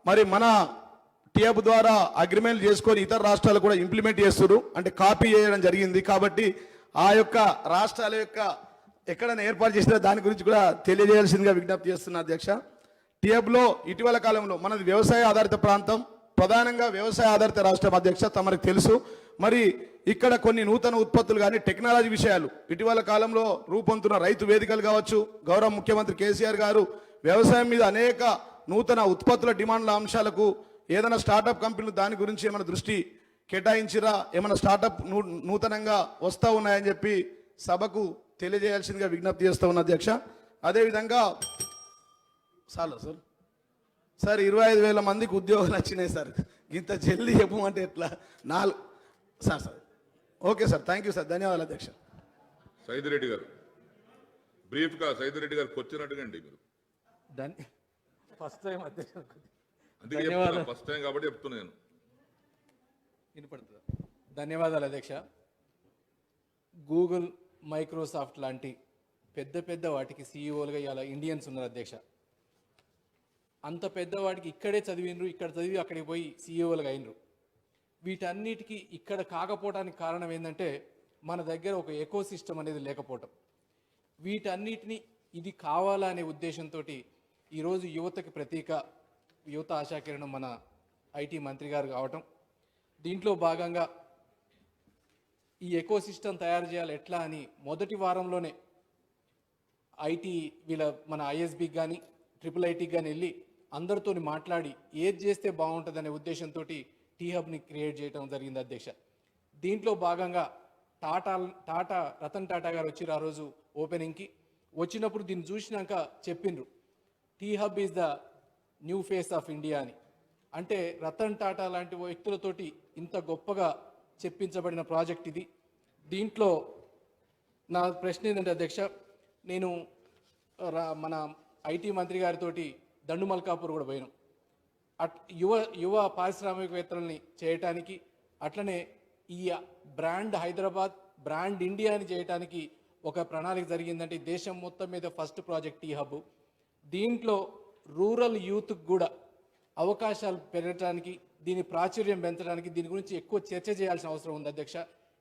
Speaker 10: మరి మన టీ హబ్ ద్వారా అగ్రిమెంట్ చేసుకొని ఇతర రాష్ట్రాలు కూడా ఇంప్లిమెంట్ చేస్తున్నారు, అంటే కాపీ చేయడం జరిగింది. కాబట్టి ఆ యొక్క రాష్ట్రాల యొక్క ఎక్కడైనా ఏర్పాటు చేసిన దాని గురించి కూడా తెలియజేయాల్సిందిగా విజ్ఞప్తి చేస్తున్నా అధ్యక్ష. టీ హబ్లో ఇటీవల కాలంలో మనది వ్యవసాయ ఆధారిత ప్రాంతం, ప్రధానంగా వ్యవసాయ ఆధారిత రాష్ట్రం అధ్యక్ష, తమరికి తెలుసు. మరి ఇక్కడ కొన్ని నూతన ఉత్పత్తులు కానీ టెక్నాలజీ విషయాలు ఇటీవల కాలంలో రూపొందుతున్న రైతు వేదికలు కావచ్చు, గౌరవ ముఖ్యమంత్రి కేసీఆర్ గారు వ్యవసాయం మీద అనేక నూతన ఉత్పత్తుల డిమాండ్ల అంశాలకు ఏదైనా స్టార్టప్ కంపెనీలు దాని గురించి ఏమైనా దృష్టి కేటాయించిరా, ఏమైనా స్టార్టప్ నూతనంగా వస్తూ ఉన్నాయని చెప్పి సభకు తెలియజేయాల్సిందిగా విజ్ఞప్తి చేస్తూ ఉన్న అధ్యక్ష. అదేవిధంగా సార్ 25,000 మందికి ఉద్యోగాలు వచ్చినాయి సార్, ఇంత జల్దీ చెప్పమంటే ఎట్లా? Sir okay sir, thank you sir, ధన్యవాదాలు అధ్యక్ష.
Speaker 1: సైదిరెడ్డి గారు బ్రీఫ్గా సైదిరెడ్డి గారు క్వశ్చన్ అడగండి మీరు.
Speaker 11: ఫస్ట్ టైం అధ్యక్ష,
Speaker 1: అందుకే చెప్తున్నా, ఫస్ట్ టైం కాబట్టి చెప్తున్నాను.
Speaker 11: వినపడుతుందా? ధన్యవాదాలు అధ్యక్ష. గూగుల్, మైక్రోసాఫ్ట్ లాంటి పెద్ద వాటికి సీఈఓలుగా ఇలా ఇండియన్స్ ఉన్నారు అధ్యక్ష. అంత పెద్ద వాటికి ఇక్కడే చదివినరు, ఇక్కడ చదివి అక్కడికి పోయి సీఈఓలుగా అయినరు. వీటన్నిటికీ ఇక్కడ కాకపోవడానికి కారణం ఏంటంటే మన దగ్గర ఒక ఎకో సిస్టమ్ అనేది లేకపోవటం. వీటన్నిటిని ఇది కావాలనే ఉద్దేశంతో ఈరోజు యువతకి ప్రతీక యువత ఆశాకిరణం మన ఐటీ మంత్రి గారు కావటం. దీంట్లో భాగంగా ఈ ఎకో సిస్టమ్ తయారు చేయాలి ఎట్లా అని మొదటి వారంలోనే ఐటీ మన ఐఎస్బికి కానీ IIITకి కానీ వెళ్ళి అందరితో మాట్లాడి ఏది చేస్తే బాగుంటుందనే ఉద్దేశంతో టీ హబ్ని క్రియేట్ చేయడం జరిగింది అధ్యక్ష. దీంట్లో భాగంగా రతన్ టాటా గారు వచ్చి ఆ రోజు ఓపెనింగ్కి వచ్చినప్పుడు దీన్ని చూసినాక చెప్పిండ్రు T Hub is the new face of India అని. అంటే రతన్ టాటా లాంటి వ్యక్తులతోటి ఇంత గొప్పగా చెప్పించబడిన ప్రాజెక్ట్ ఇది. దీంట్లో నా ప్రశ్న ఏంటంటే అధ్యక్ష, నేను మన ఐటీ మంత్రి గారితో దండుమల్కాపూర్ కూడా పోయినాం. యువ పారిశ్రామికవేత్తలని చేయటానికి, అట్లనే ఈ బ్రాండ్ హైదరాబాద్ బ్రాండ్ ఇండియా అని చేయటానికి ఒక ప్రణాళిక జరిగిందంటే దేశం మొత్తం మీద ఫస్ట్ ప్రాజెక్ట్ టీ హబ్. దీంట్లో రూరల్ యూత్కి కూడా అవకాశాలు పెరగడానికి, దీని ప్రాచుర్యం పెంచడానికి దీని గురించి ఎక్కువ చర్చ చేయాల్సిన అవసరం ఉంది అధ్యక్ష.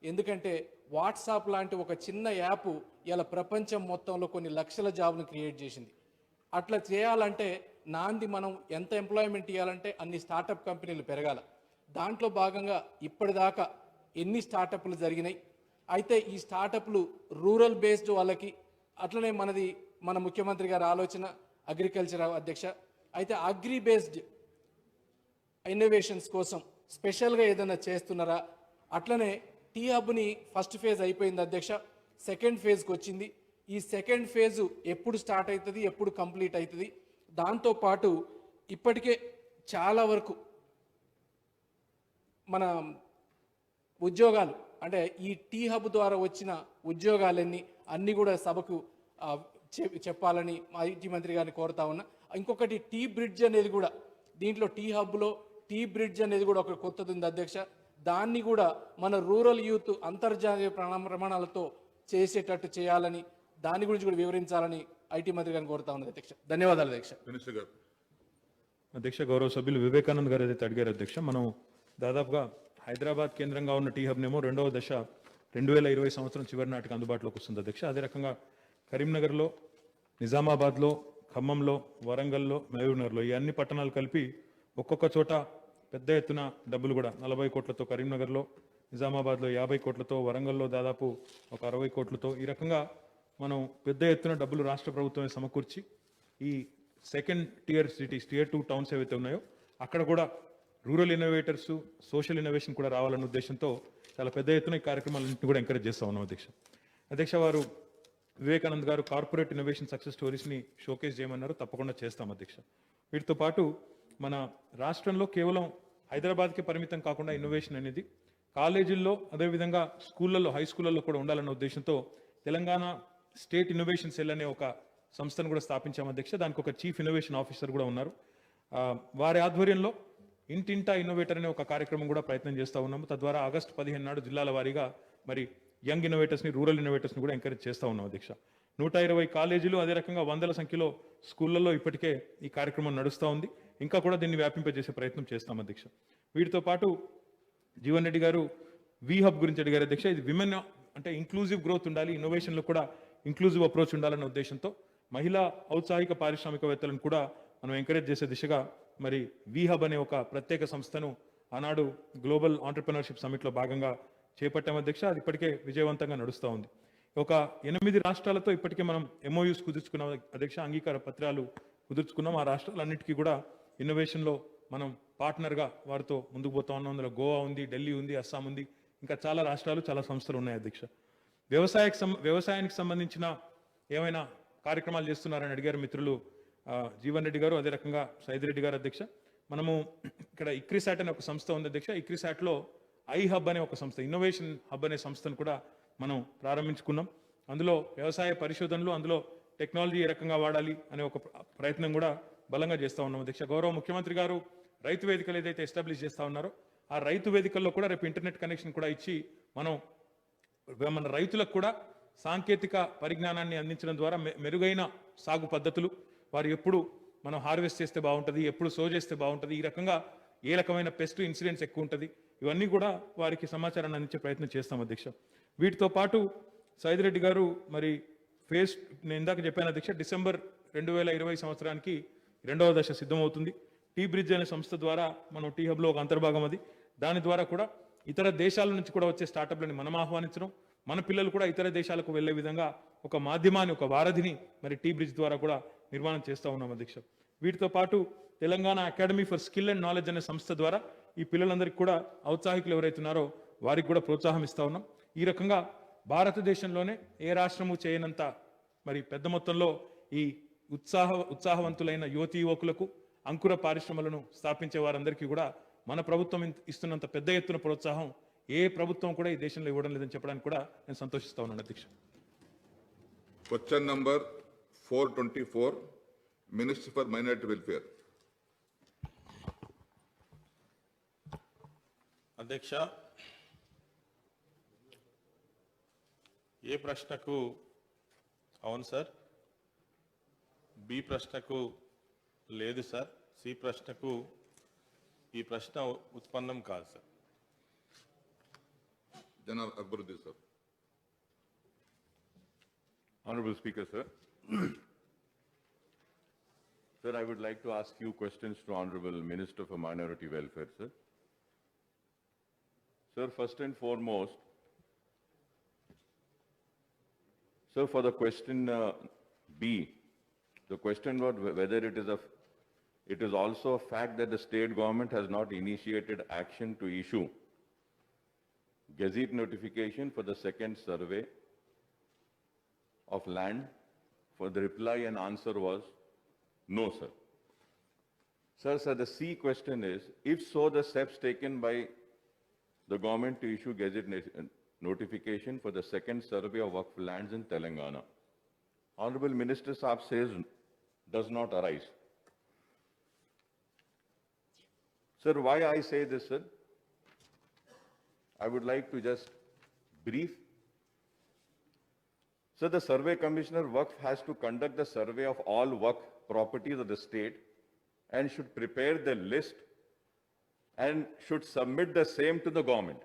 Speaker 11: ఎందుకంటే వాట్సాప్ లాంటి ఒక చిన్న యాప్ ఇలా ప్రపంచం మొత్తంలో కొన్ని లక్షల జాబ్ను క్రియేట్ చేసింది. అట్లా చేయాలంటే నాంది మనం ఎంత ఎంప్లాయ్మెంట్ ఇవ్వాలంటే అన్ని స్టార్టప్ కంపెనీలు పెరగాల. దాంట్లో భాగంగా ఇప్పటిదాకా ఎన్ని స్టార్టప్లు జరిగినాయి. అయితే ఈ స్టార్టప్లు రూరల్ బేస్డ్ వాళ్ళకి, అట్లనే మన ముఖ్యమంత్రి గారి ఆలోచన అగ్రికల్చర్ అధ్యక్ష. అయితే అగ్రి బేస్డ్ ఇన్నోవేషన్స్ కోసం స్పెషల్గా ఏదైనా చేస్తున్నారా? అట్లనే టీ హబ్ని ఫస్ట్ ఫేజ్ అయిపోయింది అధ్యక్ష, సెకండ్ ఫేజ్కి వచ్చింది. ఈ సెకండ్ ఫేజు ఎప్పుడు స్టార్ట్ అవుతుంది, ఎప్పుడు కంప్లీట్ అవుతుంది? దాంతోపాటు ఇప్పటికే చాలా వరకు మన ఉద్యోగాలు, అంటే ఈ టీ హబ్ ద్వారా వచ్చిన ఉద్యోగాలన్నీ అన్నీ కూడా సభకు చెప్పాలని మా ఐటీ మంత్రి గారిని కోరుతా ఉన్నా. ఇంకొకటి టీ బ్రిడ్జ్ అనేది కూడా, దీంట్లో టీ హబ్లో టీ బ్రిడ్జ్ అనేది కూడా ఒక కొత్తది ఉంది అధ్యక్ష. దాన్ని కూడా మన రూరల్ యూత్ అంతర్జాతీయ ప్రమాణాలతో చేసేటట్టు చేయాలని, దాని గురించి కూడా వివరించాలని ఐటీ మంత్రి గారిని కోరుతా ఉన్నది అధ్యక్ష. ధన్యవాదాలు అధ్యక్ష.
Speaker 1: మినిస్టర్ గారు.
Speaker 8: అధ్యక్ష, గౌరవ సభ్యులు వివేకానంద్ గారు ఏదైతే అడిగారు అధ్యక్ష, మనం దాదాపుగా హైదరాబాద్ కేంద్రంగా ఉన్న టీ హబ్నేమో 2వ దశ 2020 సంవత్సరం చివరి నాటికి అందుబాటులోకి వస్తుంది అధ్యక్ష. అదే రకంగా కరీంనగర్లో, నిజామాబాద్లో, ఖమ్మంలో, వరంగల్లో, మహబూబ్నగర్లో ఈ అన్ని పట్టణాలు కలిపి ఒక్కొక్క చోట పెద్ద ఎత్తున డబ్బులు కూడా 40 కోట్లతో కరీంనగర్లో, నిజామాబాద్లో 50 కోట్లతో, వరంగల్లో దాదాపు ఒక 60 కోట్లతో ఈ రకంగా మనం పెద్ద ఎత్తున డబ్బులు రాష్ట్ర ప్రభుత్వమే సమకూర్చి ఈ second tier cities, tier 2 towns ఏవైతే ఉన్నాయో అక్కడ కూడా రూరల్ ఇన్నోవేటర్స్, సోషల్ ఇన్నోవేషన్ కూడా రావాలన్న ఉద్దేశంతో చాలా పెద్ద ఎత్తున ఈ కార్యక్రమాలన్నింటినీ కూడా ఎంకరేజ్ చేస్తూ ఉన్నాం అధ్యక్ష. అధ్యక్ష, వారు వివేకానంద్ గారు కార్పొరేట్ ఇన్నోవేషన్ సక్సెస్ స్టోరీస్ని షోకేస్ చేయమన్నారు, తప్పకుండా చేస్తాం అధ్యక్ష. వీటితో పాటు మన రాష్ట్రంలో కేవలం హైదరాబాద్కి పరిమితం కాకుండా ఇన్నోవేషన్ అనేది కాలేజీల్లో, అదేవిధంగా స్కూళ్ళల్లో, హై స్కూళ్ళల్లో కూడా ఉండాలన్న ఉద్దేశంతో తెలంగాణ స్టేట్ ఇన్నోవేషన్ సెల్ అనే ఒక సంస్థను కూడా స్థాపించాం అధ్యక్ష. దానికి ఒక చీఫ్ ఇన్నోవేషన్ ఆఫీసర్ కూడా ఉన్నారు. వారి ఆధ్వర్యంలో ఇంటింటా ఇన్నోవేటర్ అనే ఒక కార్యక్రమం కూడా ప్రయత్నం చేస్తూ ఉన్నాము. తద్వారా ఆగస్టు 15 నాడు జిల్లాల వారీగా మరి యంగ్ ఇన్నోవేటర్స్ని, రూరల్ ఇన్నోవేటర్స్ని కూడా ఎంకరేజ్ చేస్తూ ఉన్నాం అధ్యక్ష. 120 కాలేజీలు, అదే రకంగా వందల సంఖ్యలో స్కూళ్ళల్లో ఇప్పటికే ఈ కార్యక్రమం నడుస్తూ ఉంది. ఇంకా కూడా దీన్ని వ్యాపింపజేసే ప్రయత్నం చేస్తాం అధ్యక్ష. వీటితో పాటు జీవన్ రెడ్డి గారు వి హబ్ గురించి అడిగారు అధ్యక్ష. ఇది విమెన్ అంటే ఇంక్లూజివ్ గ్రోత్ ఉండాలి, ఇన్నోవేషన్లో కూడా ఇంక్లూజివ్ అప్రోచ్ ఉండాలన్న ఉద్దేశంతో మహిళా ఔత్సాహిక పారిశ్రామికవేత్తలను కూడా మనం ఎంకరేజ్ చేసే దిశగా మరి వి హబ్ అనే ఒక ప్రత్యేక సంస్థను ఆనాడు గ్లోబల్ ఆంటర్ప్రినర్షిప్ సమిట్లో భాగంగా చేపట్టాం అధ్యక్ష. అది ఇప్పటికే విజయవంతంగా నడుస్తూ ఉంది. ఒక 8 రాష్ట్రాలతో ఇప్పటికే మనం MOUs కుదుర్చుకున్నాం అధ్యక్ష, అంగీకార పత్రాలు కుదుర్చుకున్నాం. ఆ రాష్ట్రాలన్నిటికీ కూడా ఇన్నోవేషన్లో మనం పార్ట్నర్గా వారితో ముందుకు పోతా ఉన్నాం. అందులో గోవా ఉంది, ఢిల్లీ ఉంది, అస్సాం ఉంది, ఇంకా చాలా రాష్ట్రాలు, చాలా సంస్థలు ఉన్నాయి అధ్యక్ష. వ్యవసాయానికి సంబంధించిన ఏమైనా కార్యక్రమాలు చేస్తున్నారని అడిగారు మిత్రులు జీవన్ రెడ్డి గారు, అదే రకంగా సైదిరెడ్డి గారు అధ్యక్ష. మనము ఇక్కడ ఇక్రిసాట్ అనే ఒక సంస్థ ఉంది అధ్యక్ష. ఇక్రిసాట్లో ఐ హబ్ అనే ఒక సంస్థ, ఇన్నోవేషన్ హబ్ అనే సంస్థను కూడా మనం ప్రారంభించుకున్నాం. అందులో వ్యవసాయ పరిశోధనలు, అందులో టెక్నాలజీ ఏ రకంగా వాడాలి అనే ఒక ప్రయత్నం కూడా బలంగా చేస్తూ ఉన్నాం అధ్యక్ష. గౌరవ ముఖ్యమంత్రి గారు రైతు వేదికలు ఏదైతే ఎస్టాబ్లిష్ చేస్తూ ఉన్నారో ఆ రైతు వేదికల్లో కూడా రేపు ఇంటర్నెట్ కనెక్షన్ కూడా ఇచ్చి మన రైతులకు కూడా సాంకేతిక పరిజ్ఞానాన్ని అందించడం ద్వారా మెరుగైన సాగు పద్ధతులు, వారు ఎప్పుడు మనం హార్వెస్ట్ చేస్తే బాగుంటుంది, ఎప్పుడు సో చేస్తే బాగుంటుంది, ఈ రకంగా ఏ రకమైన పెస్ట్ ఇన్సిడెంట్స్ ఎక్కువ ఉంటుంది, ఇవన్నీ కూడా వారికి సమాచారాన్ని అందించే ప్రయత్నం చేస్తాం అధ్యక్ష. వీటితో పాటు సైదిరెడ్డి గారు మరి నేను ఇందాక చెప్పాను అధ్యక్ష, డిసెంబర్ 2020 సంవత్సరానికి 2వ దశ సిద్ధమవుతుంది. టీ బ్రిడ్జ్ అనే సంస్థ ద్వారా మనం టీ హబ్లో ఒక అంతర్భాగం అది. దాని ద్వారా కూడా ఇతర దేశాల నుంచి కూడా వచ్చే స్టార్టప్లని మనం ఆహ్వానించడం, మన పిల్లలు కూడా ఇతర దేశాలకు వెళ్లే విధంగా ఒక మాధ్యమాన్ని, ఒక వారధిని మరి టీ బ్రిడ్జ్ ద్వారా కూడా నిర్మాణం చేస్తూ ఉన్నాం అధ్యక్ష. వీటితో పాటు Telangana academy for skill and knowledge అనే సంస్థ ద్వారా ఈ పిల్లలందరికీ కూడా ఔత్సాహికులు ఎవరైతున్నారో వారికి కూడా ప్రోత్సాహం ఇస్తా ఉన్నాం. ఈ రకంగా భారతదేశంలోనే ఏ రాష్ట్రము చేయనంత మరి పెద్ద మొత్తంలో ఈ ఉత్సాహవంతులైన యువతీ యువకులకు అంకుర పరిశ్రమలను స్థాపించే వారందరికీ కూడా మన ప్రభుత్వం ఇస్తున్నంత పెద్ద ఎత్తున ప్రోత్సాహం ఏ ప్రభుత్వం కూడా ఈ దేశంలో ఇవ్వడం లేదని చెప్పడానికి కూడా నేను సంతోషిస్తా ఉన్నాను అధ్యక్ష.
Speaker 1: Question number 424, Minister for Minority Welfare.
Speaker 12: అధ్యక్ష, ఏ ప్రశ్నకు అవును సార్, బి ప్రశ్నకు లేదు సార్, సి ప్రశ్నకు ఈ ప్రశ్న ఉత్పన్నం కాదు sir.
Speaker 1: Janab Akbaruddin sir.
Speaker 13: Honorable Speaker, sir. Sir, I would like to ask you questions to Honorable Minister for Minority Welfare, sir. Sir, first and foremost, sir, for the question B, the question about whether it is also a fact that the state government has not initiated action to issue Gazette notification for the second survey of land. For the reply and answer was no, sir. Sir, the C question is, if so, the steps taken by the government to issue Gazette notification for the second survey of Waqf lands in Telangana. Honorable Minister Saab says does not arise. Sir, why I say this, sir? I would like to just brief. So the Survey Commissioner Waqf has to conduct the survey of all Waqf properties of the state and should prepare the list and should submit the same to the government.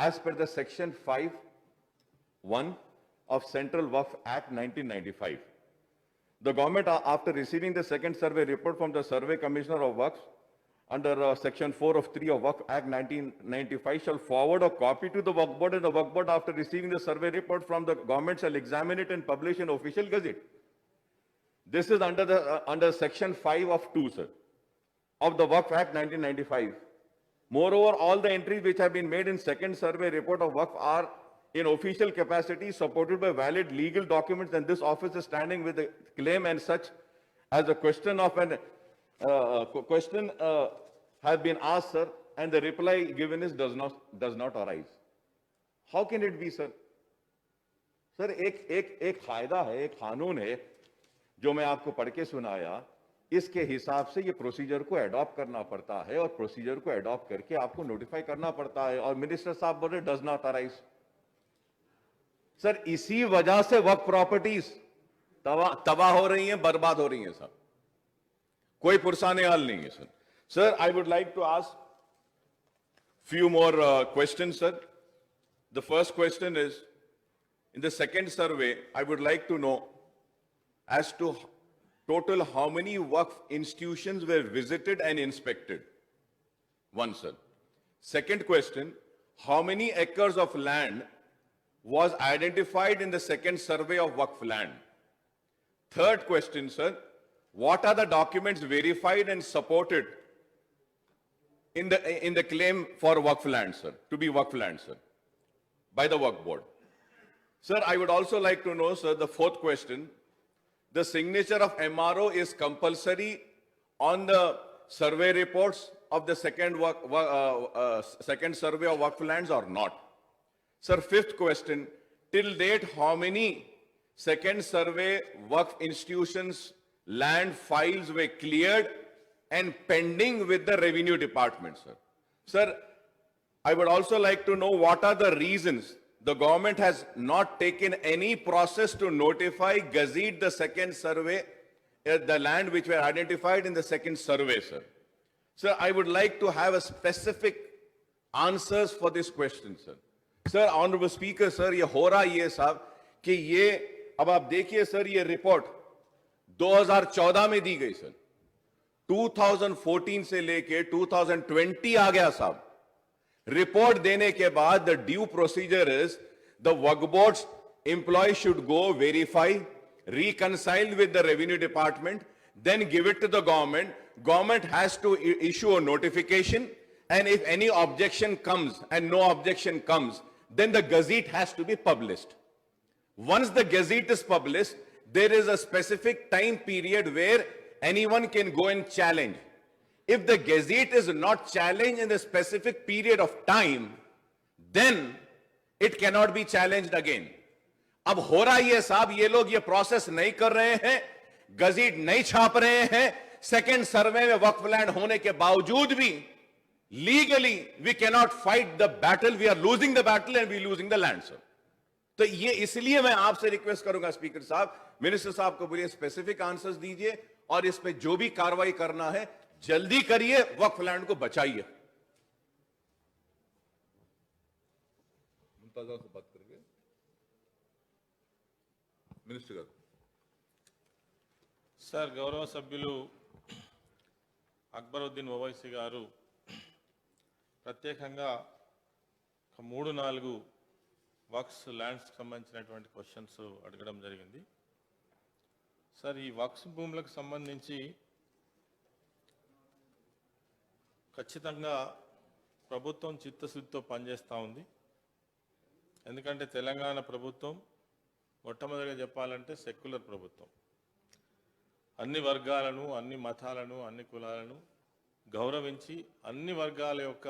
Speaker 13: As per the Section 5(1) of Central Waqf Act 1995. The government, after receiving the second survey report from the Survey Commissioner of Waqf, under Section 4 of 3 of Waqf Act 1995 shall forward a copy to the Waqf Board, and the Waqf Board, after receiving the survey report from the government, shall examine it and publish an official gazette. This is under Section 5 of 2, sir, of the Waqf Act 1995. Moreover, all the entries which have been made in second survey report of Waqf are in official capacity, supported by valid legal documents, and this office is standing with the claim and such as a question of an question has been asked, sir, and the reply given is does not arise. How can it be, sir? Sir, एक कायदा है, एक कानून है जो मैं आपको पढ़ के सुनाया. इसके हिसाब से ये प्रोसीजर को अडॉप्ट करना पड़ता है और प्रोसीजर को अडॉप्ट करके आपको नोटिफाई करना पड़ता है. और मिनिस्टर साहब बोल रहे डज नॉट अराइज. सर, इसी वजह से वक्फ प्रॉपर्टीज तबाह हो रही हैं, बर्बाद हो रही हैं साहब. कोई पुरसाने हाल नहीं है sir. Sir, I would like to ask few more questions, sir. The first question is, in the second survey, I would like to know as to total how many Waqf institutions were visited and inspected. One, sir. Second question, how many acres of land was identified in the second survey of Waqf land? Third question, sir, what are the documents verified and supported in the claim for Waqf land, sir, to be Waqf land, sir, by the Waqf Board? Sir, I would also like to know, sir, the fourth question, the signature of MRO is compulsory on the survey reports of the second survey of Waqf lands or not? Sir, fifth question, till date, how many second survey Waqf institutions land files were cleared and pending with the revenue department, sir? Sir, I would also like to know what are the reasons the government has not taken any process to notify Gazette the second survey, the land which were identified in the second survey, sir. Sir, I would like to have a specific
Speaker 2: answers for this question, sir. Sir, Honorable Speaker, sir, ये हो रहा ये साहब कि ये अब आप देखिए सर, ये रिपोर्ट 2014 में दी गई सर, 2014 से लेके 2020 आ गया साहब. रिपोर्ट देने के बाद the due procedure is the Waqf Board's employee should go verify, reconcile with the Revenue Department, then give it to the government. Government has to issue a notification, and if any objection comes and no objection comes, then the gazette has to be published. Once the gazette is published, there is a specific time period where anyone can go and challenge. If the gazette is not challenged in a specific period of time, then it cannot be challenged again. अब हो रहा ये साहब, ये लोग ये process नहीं कर रहे हैं, गजीट नहीं छाप रहे हैं. सेकेंड सर्वे में वक्फ लैंड होने के बावजूद भी legally we cannot fight the battle, we are losing the battle and we losing the land. Sir, तो ये इसलिए मैं आपसे रिक्वेस्ट करूंगा स्पीकर साहब, मिनिस्टर साहब को बोलिए स्पेसिफिक आंसर्स दीजिए और इस पे जो भी कार्रवाई करना है जल्दी करिए, वक्फ लैंड को बचाइए.
Speaker 1: मुमताजा से बात करेंगे मिनिस्टर గారు.
Speaker 12: సార్, గౌరవ సభ్యులు అక్బరుద్దీన్ ఓవైసీ గారు ప్రత్యేకంగా 3-4 వక్స్ ల్యాండ్స్కి సంబంధించినటువంటి క్వశ్చన్స్ అడగడం జరిగింది. సార్, ఈ వక్స్ భూములకు సంబంధించి ఖచ్చితంగా ప్రభుత్వం చిత్తశుద్ధితో పనిచేస్తూ ఉంది. ఎందుకంటే తెలంగాణ ప్రభుత్వం మొట్టమొదటిగా చెప్పాలంటే సెక్యులర్ ప్రభుత్వం. అన్ని వర్గాలను, అన్ని మతాలను, అన్ని కులాలను గౌరవించి అన్ని వర్గాల యొక్క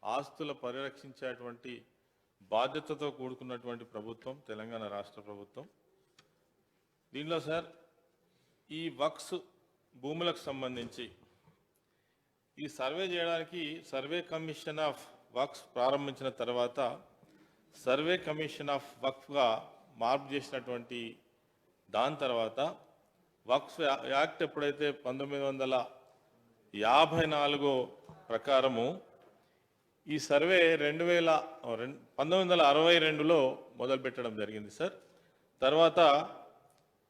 Speaker 12: ఆస్తుల పరిరక్షించేటువంటి బాధ్యతతో కూడుకున్నటువంటి ప్రభుత్వం తెలంగాణ రాష్ట్ర ప్రభుత్వం. దీనిలో సార్, ఈ వక్స్ భూములకు సంబంధించి ఈ సర్వే చేయడానికి సర్వే కమిషన్ ఆఫ్ వక్ఫ్ ప్రారంభించిన తర్వాత సర్వే కమిషన్ ఆఫ్ వక్ఫ్గా మార్పు చేసినటువంటి దాని తర్వాత వక్ఫ్ యాక్ట్ ఎప్పుడైతే 1954 ప్రకారము ఈ సర్వే 1962లో మొదలుపెట్టడం జరిగింది సార్. తర్వాత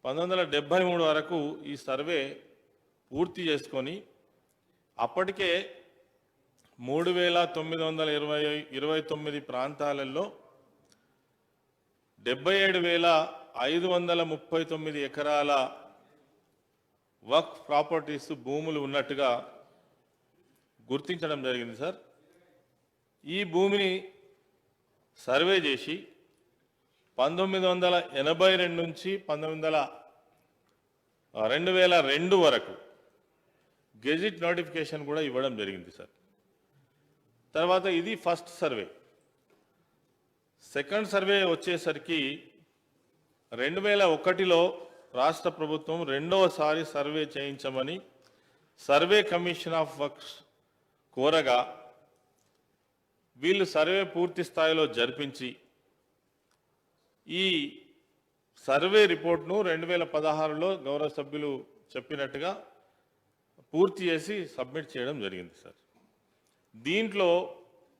Speaker 12: 1973 వరకు ఈ సర్వే పూర్తి చేసుకొని అప్పటికే 3929 ప్రాంతాలలో 77,539 ఎకరాల వక్ఫ్ ప్రాపర్టీస్ భూములు ఉన్నట్టుగా గుర్తించడం జరిగింది సార్. ఈ భూమిని సర్వే చేసి 1982 నుంచి 2002 వరకు గెజిట్ నోటిఫికేషన్ కూడా ఇవ్వడం జరిగింది సార్. తర్వాత ఇది ఫస్ట్ సర్వే. సెకండ్ సర్వే వచ్చేసరికి 2001లో రాష్ట్ర ప్రభుత్వం రెండవసారి సర్వే చేయించమని సర్వే కమిషన్ ఆఫ్ వక్ఫ్స్ కోరగా వీళ్ళు సర్వే పూర్తి స్థాయిలో జరిపించి ఈ సర్వే రిపోర్ట్ను 2016లో గౌరవ సభ్యులు చెప్పినట్టుగా పూర్తి చేసి సబ్మిట్ చేయడం జరిగింది సార్. దీంట్లో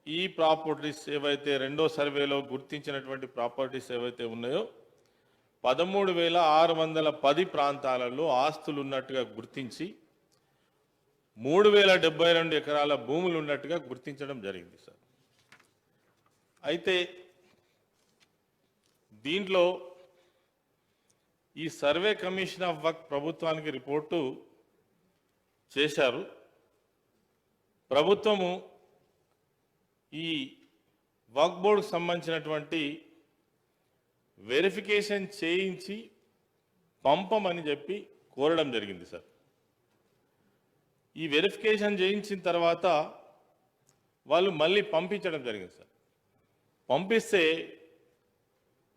Speaker 12: ఈ ప్రాపర్టీస్ ఏవైతే రెండో సర్వేలో గుర్తించినటువంటి ప్రాపర్టీస్ ఏవైతే ఉన్నాయో 13,610 ప్రాంతాలలో ఆస్తులు ఉన్నట్టుగా గుర్తించి 3,072 ఎకరాల భూములు ఉన్నట్టుగా గుర్తించడం జరిగింది సార్. అయితే దీంట్లో ఈ సర్వే కమిషన్ ఆఫ్ వక్ఫ్ ప్రభుత్వానికి రిపోర్టు చేశారు. ప్రభుత్వము ఈ వక్ఫ్ బోర్డుకు సంబంధించినటువంటి వెరిఫికేషన్ చేయించి పంపమని చెప్పి కోరడం జరిగింది సార్. ఈ వెరిఫికేషన్ చేయించిన తర్వాత వాళ్ళు మళ్ళీ పంపించడం జరిగింది సార్. పంపిస్తే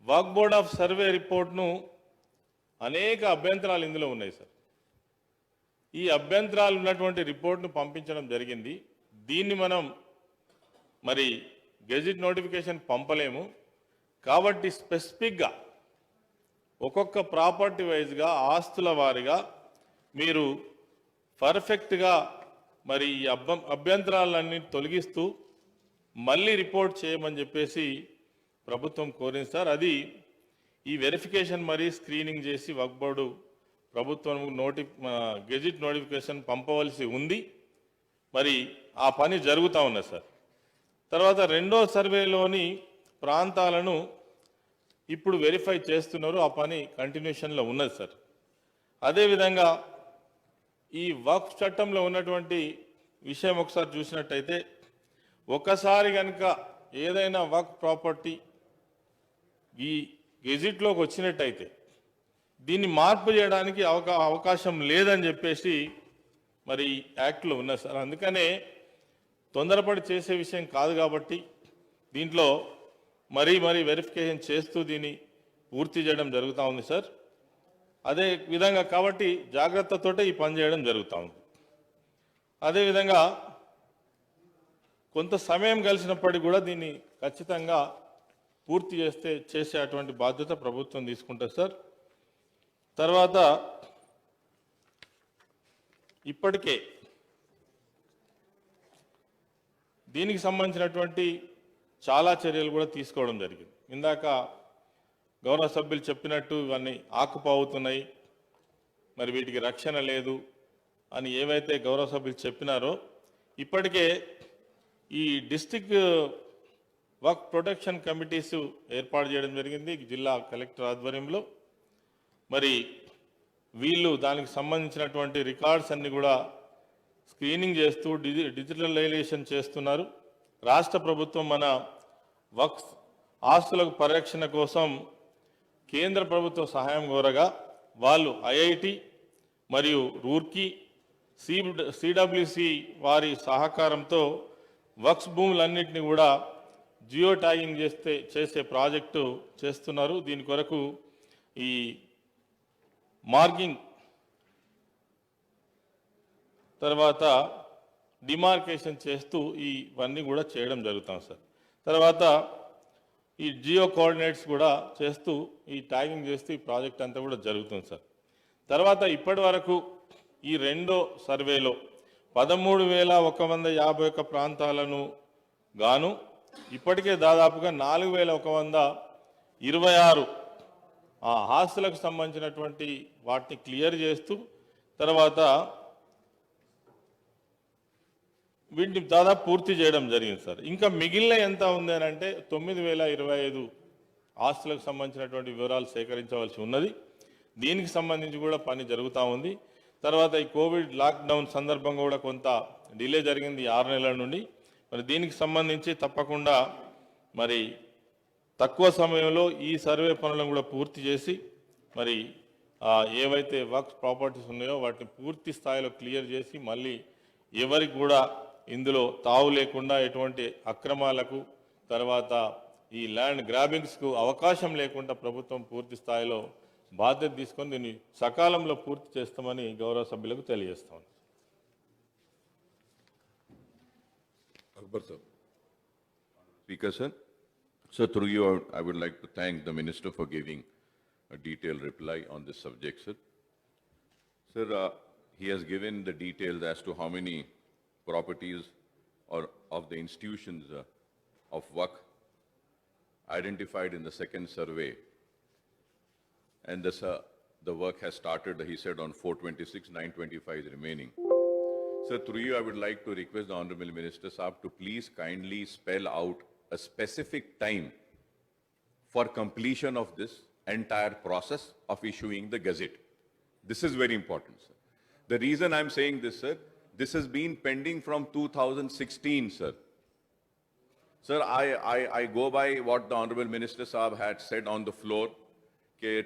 Speaker 12: వక్ఫ్ బోర్డ్ ఆఫ్ సర్వే రిపోర్ట్ను అనేక అభ్యంతరాలు ఇందులో ఉన్నాయి సార్. ఈ అభ్యంతరాలు ఉన్నటువంటి రిపోర్ట్ను పంపించడం జరిగింది. దీన్ని మనం మరి గెజిట్ నోటిఫికేషన్ పంపలేము కాబట్టి స్పెసిఫిక్గా ఒక్కొక్క ప్రాపర్టీ వైజ్గా ఆస్తుల వారిగా మీరు పర్ఫెక్ట్గా మరి ఈ అభ్యంతరాలన్నీ తొలగిస్తూ మళ్ళీ రిపోర్ట్ చేయమని చెప్పేసి ప్రభుత్వం కోరింది సార్. అది ఈ వెరిఫికేషన్ మరి స్క్రీనింగ్ చేసి వక్ఫ్ బోర్డు ప్రభుత్వం గెజిట్ నోటిఫికేషన్ పంపవలసి ఉంది. మరి ఆ పని జరుగుతూ ఉన్నది సార్. తర్వాత రెండో సర్వేలోని ప్రాంతాలను ఇప్పుడు వెరిఫై చేస్తున్నారు. ఆ పని కంటిన్యూషన్లో ఉన్నది సార్. అదేవిధంగా ఈ వక్ఫ్ చట్టంలో ఉన్నటువంటి విషయం ఒకసారి చూసినట్టయితే, ఒకసారి కనుక ఏదైనా వక్ఫ్ ప్రాపర్టీ ఈ గెజిట్లోకి వచ్చినట్టయితే దీన్ని మార్పు చేయడానికి అవకాశం లేదని చెప్పేసి మరి యాక్ట్లో ఉన్నది సార్. అందుకనే తొందరపడి చేసే విషయం కాదు కాబట్టి దీంట్లో మరీ వెరిఫికేషన్ చేస్తూ దీన్ని పూర్తి చేయడం జరుగుతూ ఉంది సార్. అదే విధంగా కాబట్టి జాగ్రత్తతోటే ఈ పని చేయడం జరుగుతూ ఉంది. అదేవిధంగా కొంత సమయం కలిసినప్పటికీ కూడా దీన్ని ఖచ్చితంగా పూర్తి చేసే అటువంటి బాధ్యత ప్రభుత్వం తీసుకుంటుంది సార్. తర్వాత ఇప్పటికే దీనికి సంబంధించినటువంటి చాలా చర్యలు కూడా తీసుకోవడం జరిగింది. ఇందాక గౌరవ సభ్యులు చెప్పినట్టు ఇవన్నీ ఆకుపోతున్నాయి, మరి వీటికి రక్షణ లేదు అని ఏవైతే గౌరవ సభ్యులు చెప్పినారో, ఇప్పటికే ఈ డిస్ట్రిక్ట్ వక్ఫ్ ప్రొటెక్షన్ కమిటీస్ ఏర్పాటు చేయడం జరిగింది జిల్లా కలెక్టర్ ఆధ్వర్యంలో. మరి వీళ్ళు దానికి సంబంధించినటువంటి రికార్డ్స్ అన్ని కూడా స్క్రీనింగ్ చేస్తూ డిజిటలైజేషన్ చేస్తున్నారు. రాష్ట్ర ప్రభుత్వం మన వక్ఫ్ ఆస్తులకు పరిరక్షణ కోసం కేంద్ర ప్రభుత్వ సహాయం కోరగా వాళ్ళు ఐఐటి మరియు రూర్కీ సిడబ్ల్యూసి వారి సహకారంతో వక్ఫ్ భూములన్నింటినీ కూడా జియో ట్యాగింగ్ చేసే ప్రాజెక్టు చేస్తున్నారు. దీని కొరకు ఈ మార్కింగ్ తర్వాత డిమార్కేషన్ చేస్తూ ఇవన్నీ కూడా చేయడం జరుగుతాం సార్. తర్వాత ఈ జియో కోఆర్డినేట్స్ కూడా చేస్తూ ఈ ట్యాగింగ్ చేస్తూ ఈ ప్రాజెక్ట్ అంతా కూడా జరుగుతుంది సార్. తర్వాత ఇప్పటి వరకు ఈ రెండో సర్వేలో 13,151 ప్రాంతాలను గాను ఇప్పటికే దాదాపుగా 4,126 ఆస్తులకు సంబంధించినటువంటి వాటిని క్లియర్ చేస్తూ తర్వాత వీటిని దాదాపు పూర్తి చేయడం జరిగింది సార్. ఇంకా మిగిలిన ఎంత ఉంది అని అంటే 9,025 ఆస్తులకు సంబంధించినటువంటి వివరాలు సేకరించవలసి ఉన్నది. దీనికి సంబంధించి కూడా పని జరుగుతూ ఉంది. తర్వాత ఈ కోవిడ్ లాక్డౌన్ సందర్భంగా కూడా కొంత డిలే జరిగింది 6 నెలల నుండి. మరి దీనికి సంబంధించి తప్పకుండా మరి తక్కువ సమయంలో ఈ సర్వే పనులను కూడా పూర్తి చేసి మరి ఏవైతే వక్ఫ్ ప్రాపర్టీస్ ఉన్నాయో వాటిని పూర్తి స్థాయిలో క్లియర్ చేసి మళ్ళీ ఎవరికి కూడా ఇందులో తావు లేకుండా ఎటువంటి అక్రమాలకు తర్వాత ఈ ల్యాండ్ గ్రాబింగ్స్కు అవకాశం లేకుండా ప్రభుత్వం పూర్తి స్థాయిలో బాధ్యత తీసుకొని దీన్ని సకాలంలో పూర్తి చేస్తామని గౌరవ సభ్యులకు తెలియజేస్తాం.
Speaker 1: Akbar sir.
Speaker 13: Speaker, sir. So through you, I would like to thank the Minister for giving a detailed reply on this subject, sir. Sir, he has given the details as to how many properties or of the institutions of Waqf identified in the second survey. And this, the work has started, he said, on 426, 925 is remaining. Sir, through you, I would like to request the Honorable Minister Saab to please kindly spell out a specific time for completion of this entire process of issuing the gazette. This is very important, sir. The reason I'm saying this, sir, this has been pending from 2016, sir. Sir, I go by what the Honorable Minister Saab had said on the floor, okay,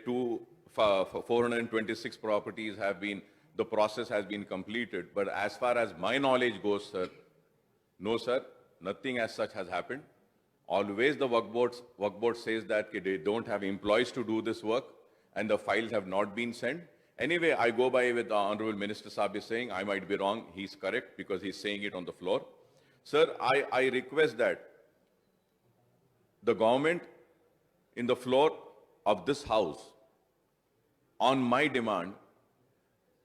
Speaker 13: 426 properties have been, the process has been completed. But as far as my knowledge goes, sir, no, sir, nothing as such has happened. Always the Waqf board says that they don't have employees to do this work and the files have not been sent. Anyway, I go by with the Honorable Minister Saab is saying, I might be wrong, he's correct because he's saying it on the floor. Sir, I request that the government in the floor of this house, on my demand,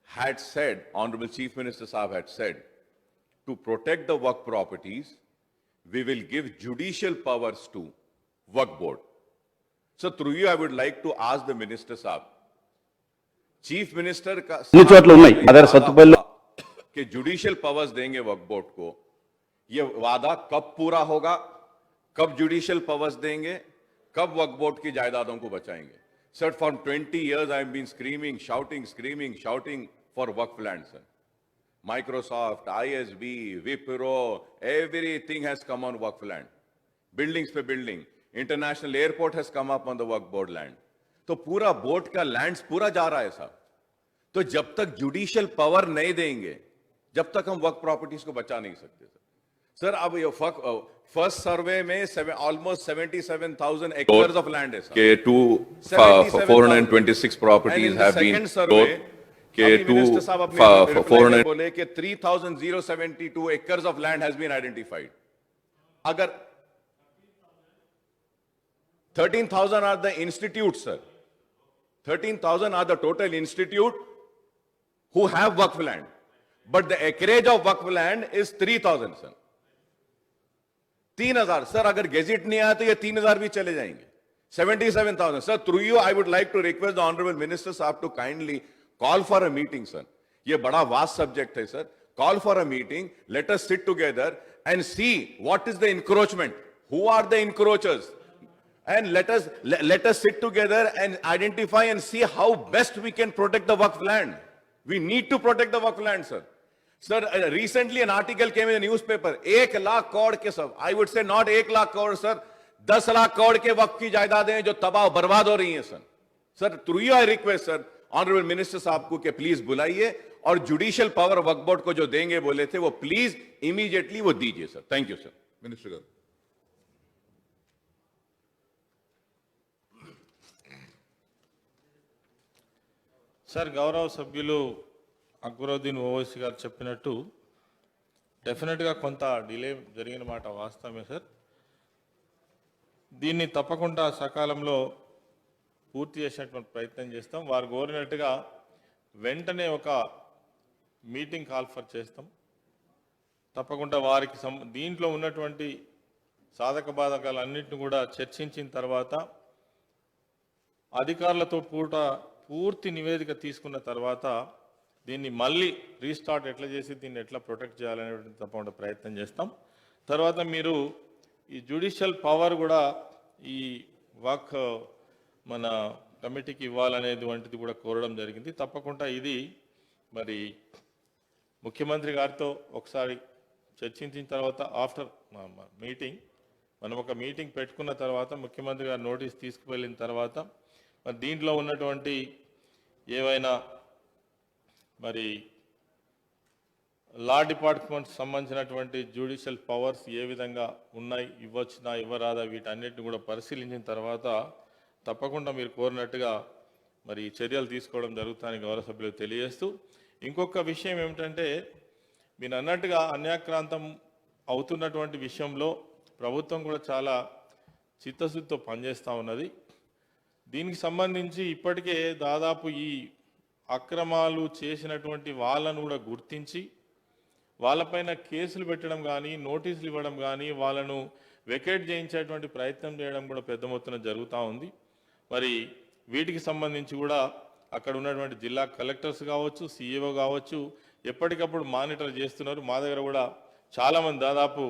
Speaker 13: had said, Honorable Chief Minister Saab had said, to protect the Waqf properties, we will give judicial powers to Waqf Board. So through you, I would like to ask the Minister Saab, Chief Minister का कि judicial powers देंगे वक्फ board को, ये वादा कब पूरा होगा, कब जुडिशियल पावर्स देंगे, कब वक्फ बोर्ड की जायदादों को बचाएंगे? Sir, for 20 years I have been screaming, shouting for waqf land. Sir, Microsoft, ISB, Wipro, everything has come on waqf land. Buildings पे building, international airport has come up on the waqf board land. तो पूरा board का lands पूरा जा रहा है साहब. तो जब तक जुडिशियल पावर नहीं देंगे, जब तक हम वक्फ प्रॉपर्टीज को बचा नहीं सकते. सर, अब ये फर्स्ट सर्वे में ऑलमोस्ट 77,000 एकर्स ऑफ लैंड है सर.
Speaker 14: के 426 प्रॉपर्टीज हैव बीन
Speaker 13: सर्वे के 400 बोले कि 3,072 acres of land has been identified. अगर 13,000 are the institutes, sir. 13,000 are the total institute who have Waqf land. But the acreage of Waqf land is 3,000, sir. 3,000. Sir, अगर gazette नहीं आया तो ये 3,000 भी चले जाएंगे. 77,000. Sir, through you, I would like to request the Honorable Minister Saab to kindly call for a meeting, sir. ये बड़ा vast subject है, sir. Call for a meeting. Let us sit together and see what is the encroachment. Who are the encroachers? And let us sit together and identify and see how best we can protect the Waqf land. We need to protect the Waqf land, sir. Sir, recently an article came in the newspaper. 1 lakh crore के सब, I would say not 1 lakh crore, sir. 10 lakh crore के वक्फ की जायदादें जो तबाह बर्बाद हो रही हैं, sir. Sir, through you I request, sir, honourable minister साहब को कि प्लीज बुलाइए और जुडिशियल पावर वक्फ बोर्ड को जो देंगे बोले थे वो प्लीज इमीडिएटली वो दीजिए, sir. Thank you, sir.
Speaker 1: Minister गाరు.
Speaker 12: సార్, గౌరవ సభ్యులు అక్బరుద్దీన్ ఓవైసీ గారు చెప్పినట్టు డెఫినెట్గా కొంత డిలే జరిగిన మాట వాస్తవమే సార్. దీన్ని తప్పకుండా సకాలంలో పూర్తి చేసేటువంటి ప్రయత్నం చేస్తాం. వారు కోరినట్టుగా వెంటనే ఒక మీటింగ్ కాల్ఫర్ చేస్తాం. తప్పకుండా వారికి దీంట్లో ఉన్నటువంటి సాధక బాధకాలన్నింటినీ కూడా చర్చించిన తర్వాత అధికారులతో పూర్తి నివేదిక తీసుకున్న తర్వాత దీన్ని మళ్ళీ రీస్టార్ట్ ఎట్లా చేసి దీన్ని ఎట్లా ప్రొటెక్ట్ చేయాలనేటువంటి తప్పకుండా ప్రయత్నం చేస్తాం. తర్వాత మీరు ఈ జ్యుడిషియల్ పవర్ కూడా ఈ వక్ఫ్ మన కమిటీకి ఇవ్వాలనేది వంటిది కూడా కోరడం జరిగింది. తప్పకుండా ఇది మరి ముఖ్యమంత్రి గారితో ఒకసారి చర్చించిన తర్వాత ఆఫ్టర్ మీటింగ్ మనం ఒక మీటింగ్ పెట్టుకున్న తర్వాత ముఖ్యమంత్రి గారు నోటీస్ తీసుకువెళ్ళిన తర్వాత మరి దీంట్లో ఉన్నటువంటి ఏవైనా మరి లా డిపార్ట్మెంట్ సంబంధించినటువంటి జ్యుడిషియల్ పవర్స్ ఏ విధంగా ఉన్నాయి, ఇవ్వచ్చునా ఇవ్వరాదా, వీటన్నిటిని కూడా పరిశీలించిన తర్వాత తప్పకుండా మీరు కోరినట్టుగా మరి చర్యలు తీసుకోవడం జరుగుతుందని గౌరవ సభ్యులకు తెలియజేస్తూ, ఇంకొక విషయం ఏమిటంటే మీరు అన్నట్టుగా అన్యాక్రాంతం అవుతున్నటువంటి విషయంలో ప్రభుత్వం కూడా చాలా చిత్తశుద్ధితో పనిచేస్తూ ఉన్నది. దీనికి సంబంధించి ఇప్పటికే దాదాపు ఈ అక్రమాలు చేసినటువంటి వాళ్ళను కూడా గుర్తించి వాళ్ళపైన కేసులు పెట్టడం కానీ, నోటీసులు ఇవ్వడం కానీ, వాళ్ళను వెకేట్ చేయించేటువంటి ప్రయత్నం చేయడం కూడా పెద్ద మొత్తంలో జరుగుతూ ఉంది. మరి వీటికి సంబంధించి కూడా అక్కడ ఉన్నటువంటి జిల్లా కలెక్టర్స్ కావచ్చు, సిఇఓ కావచ్చు, ఎప్పటికప్పుడు మానిటర్ చేస్తున్నారు. మా దగ్గర కూడా చాలామంది దాదాపు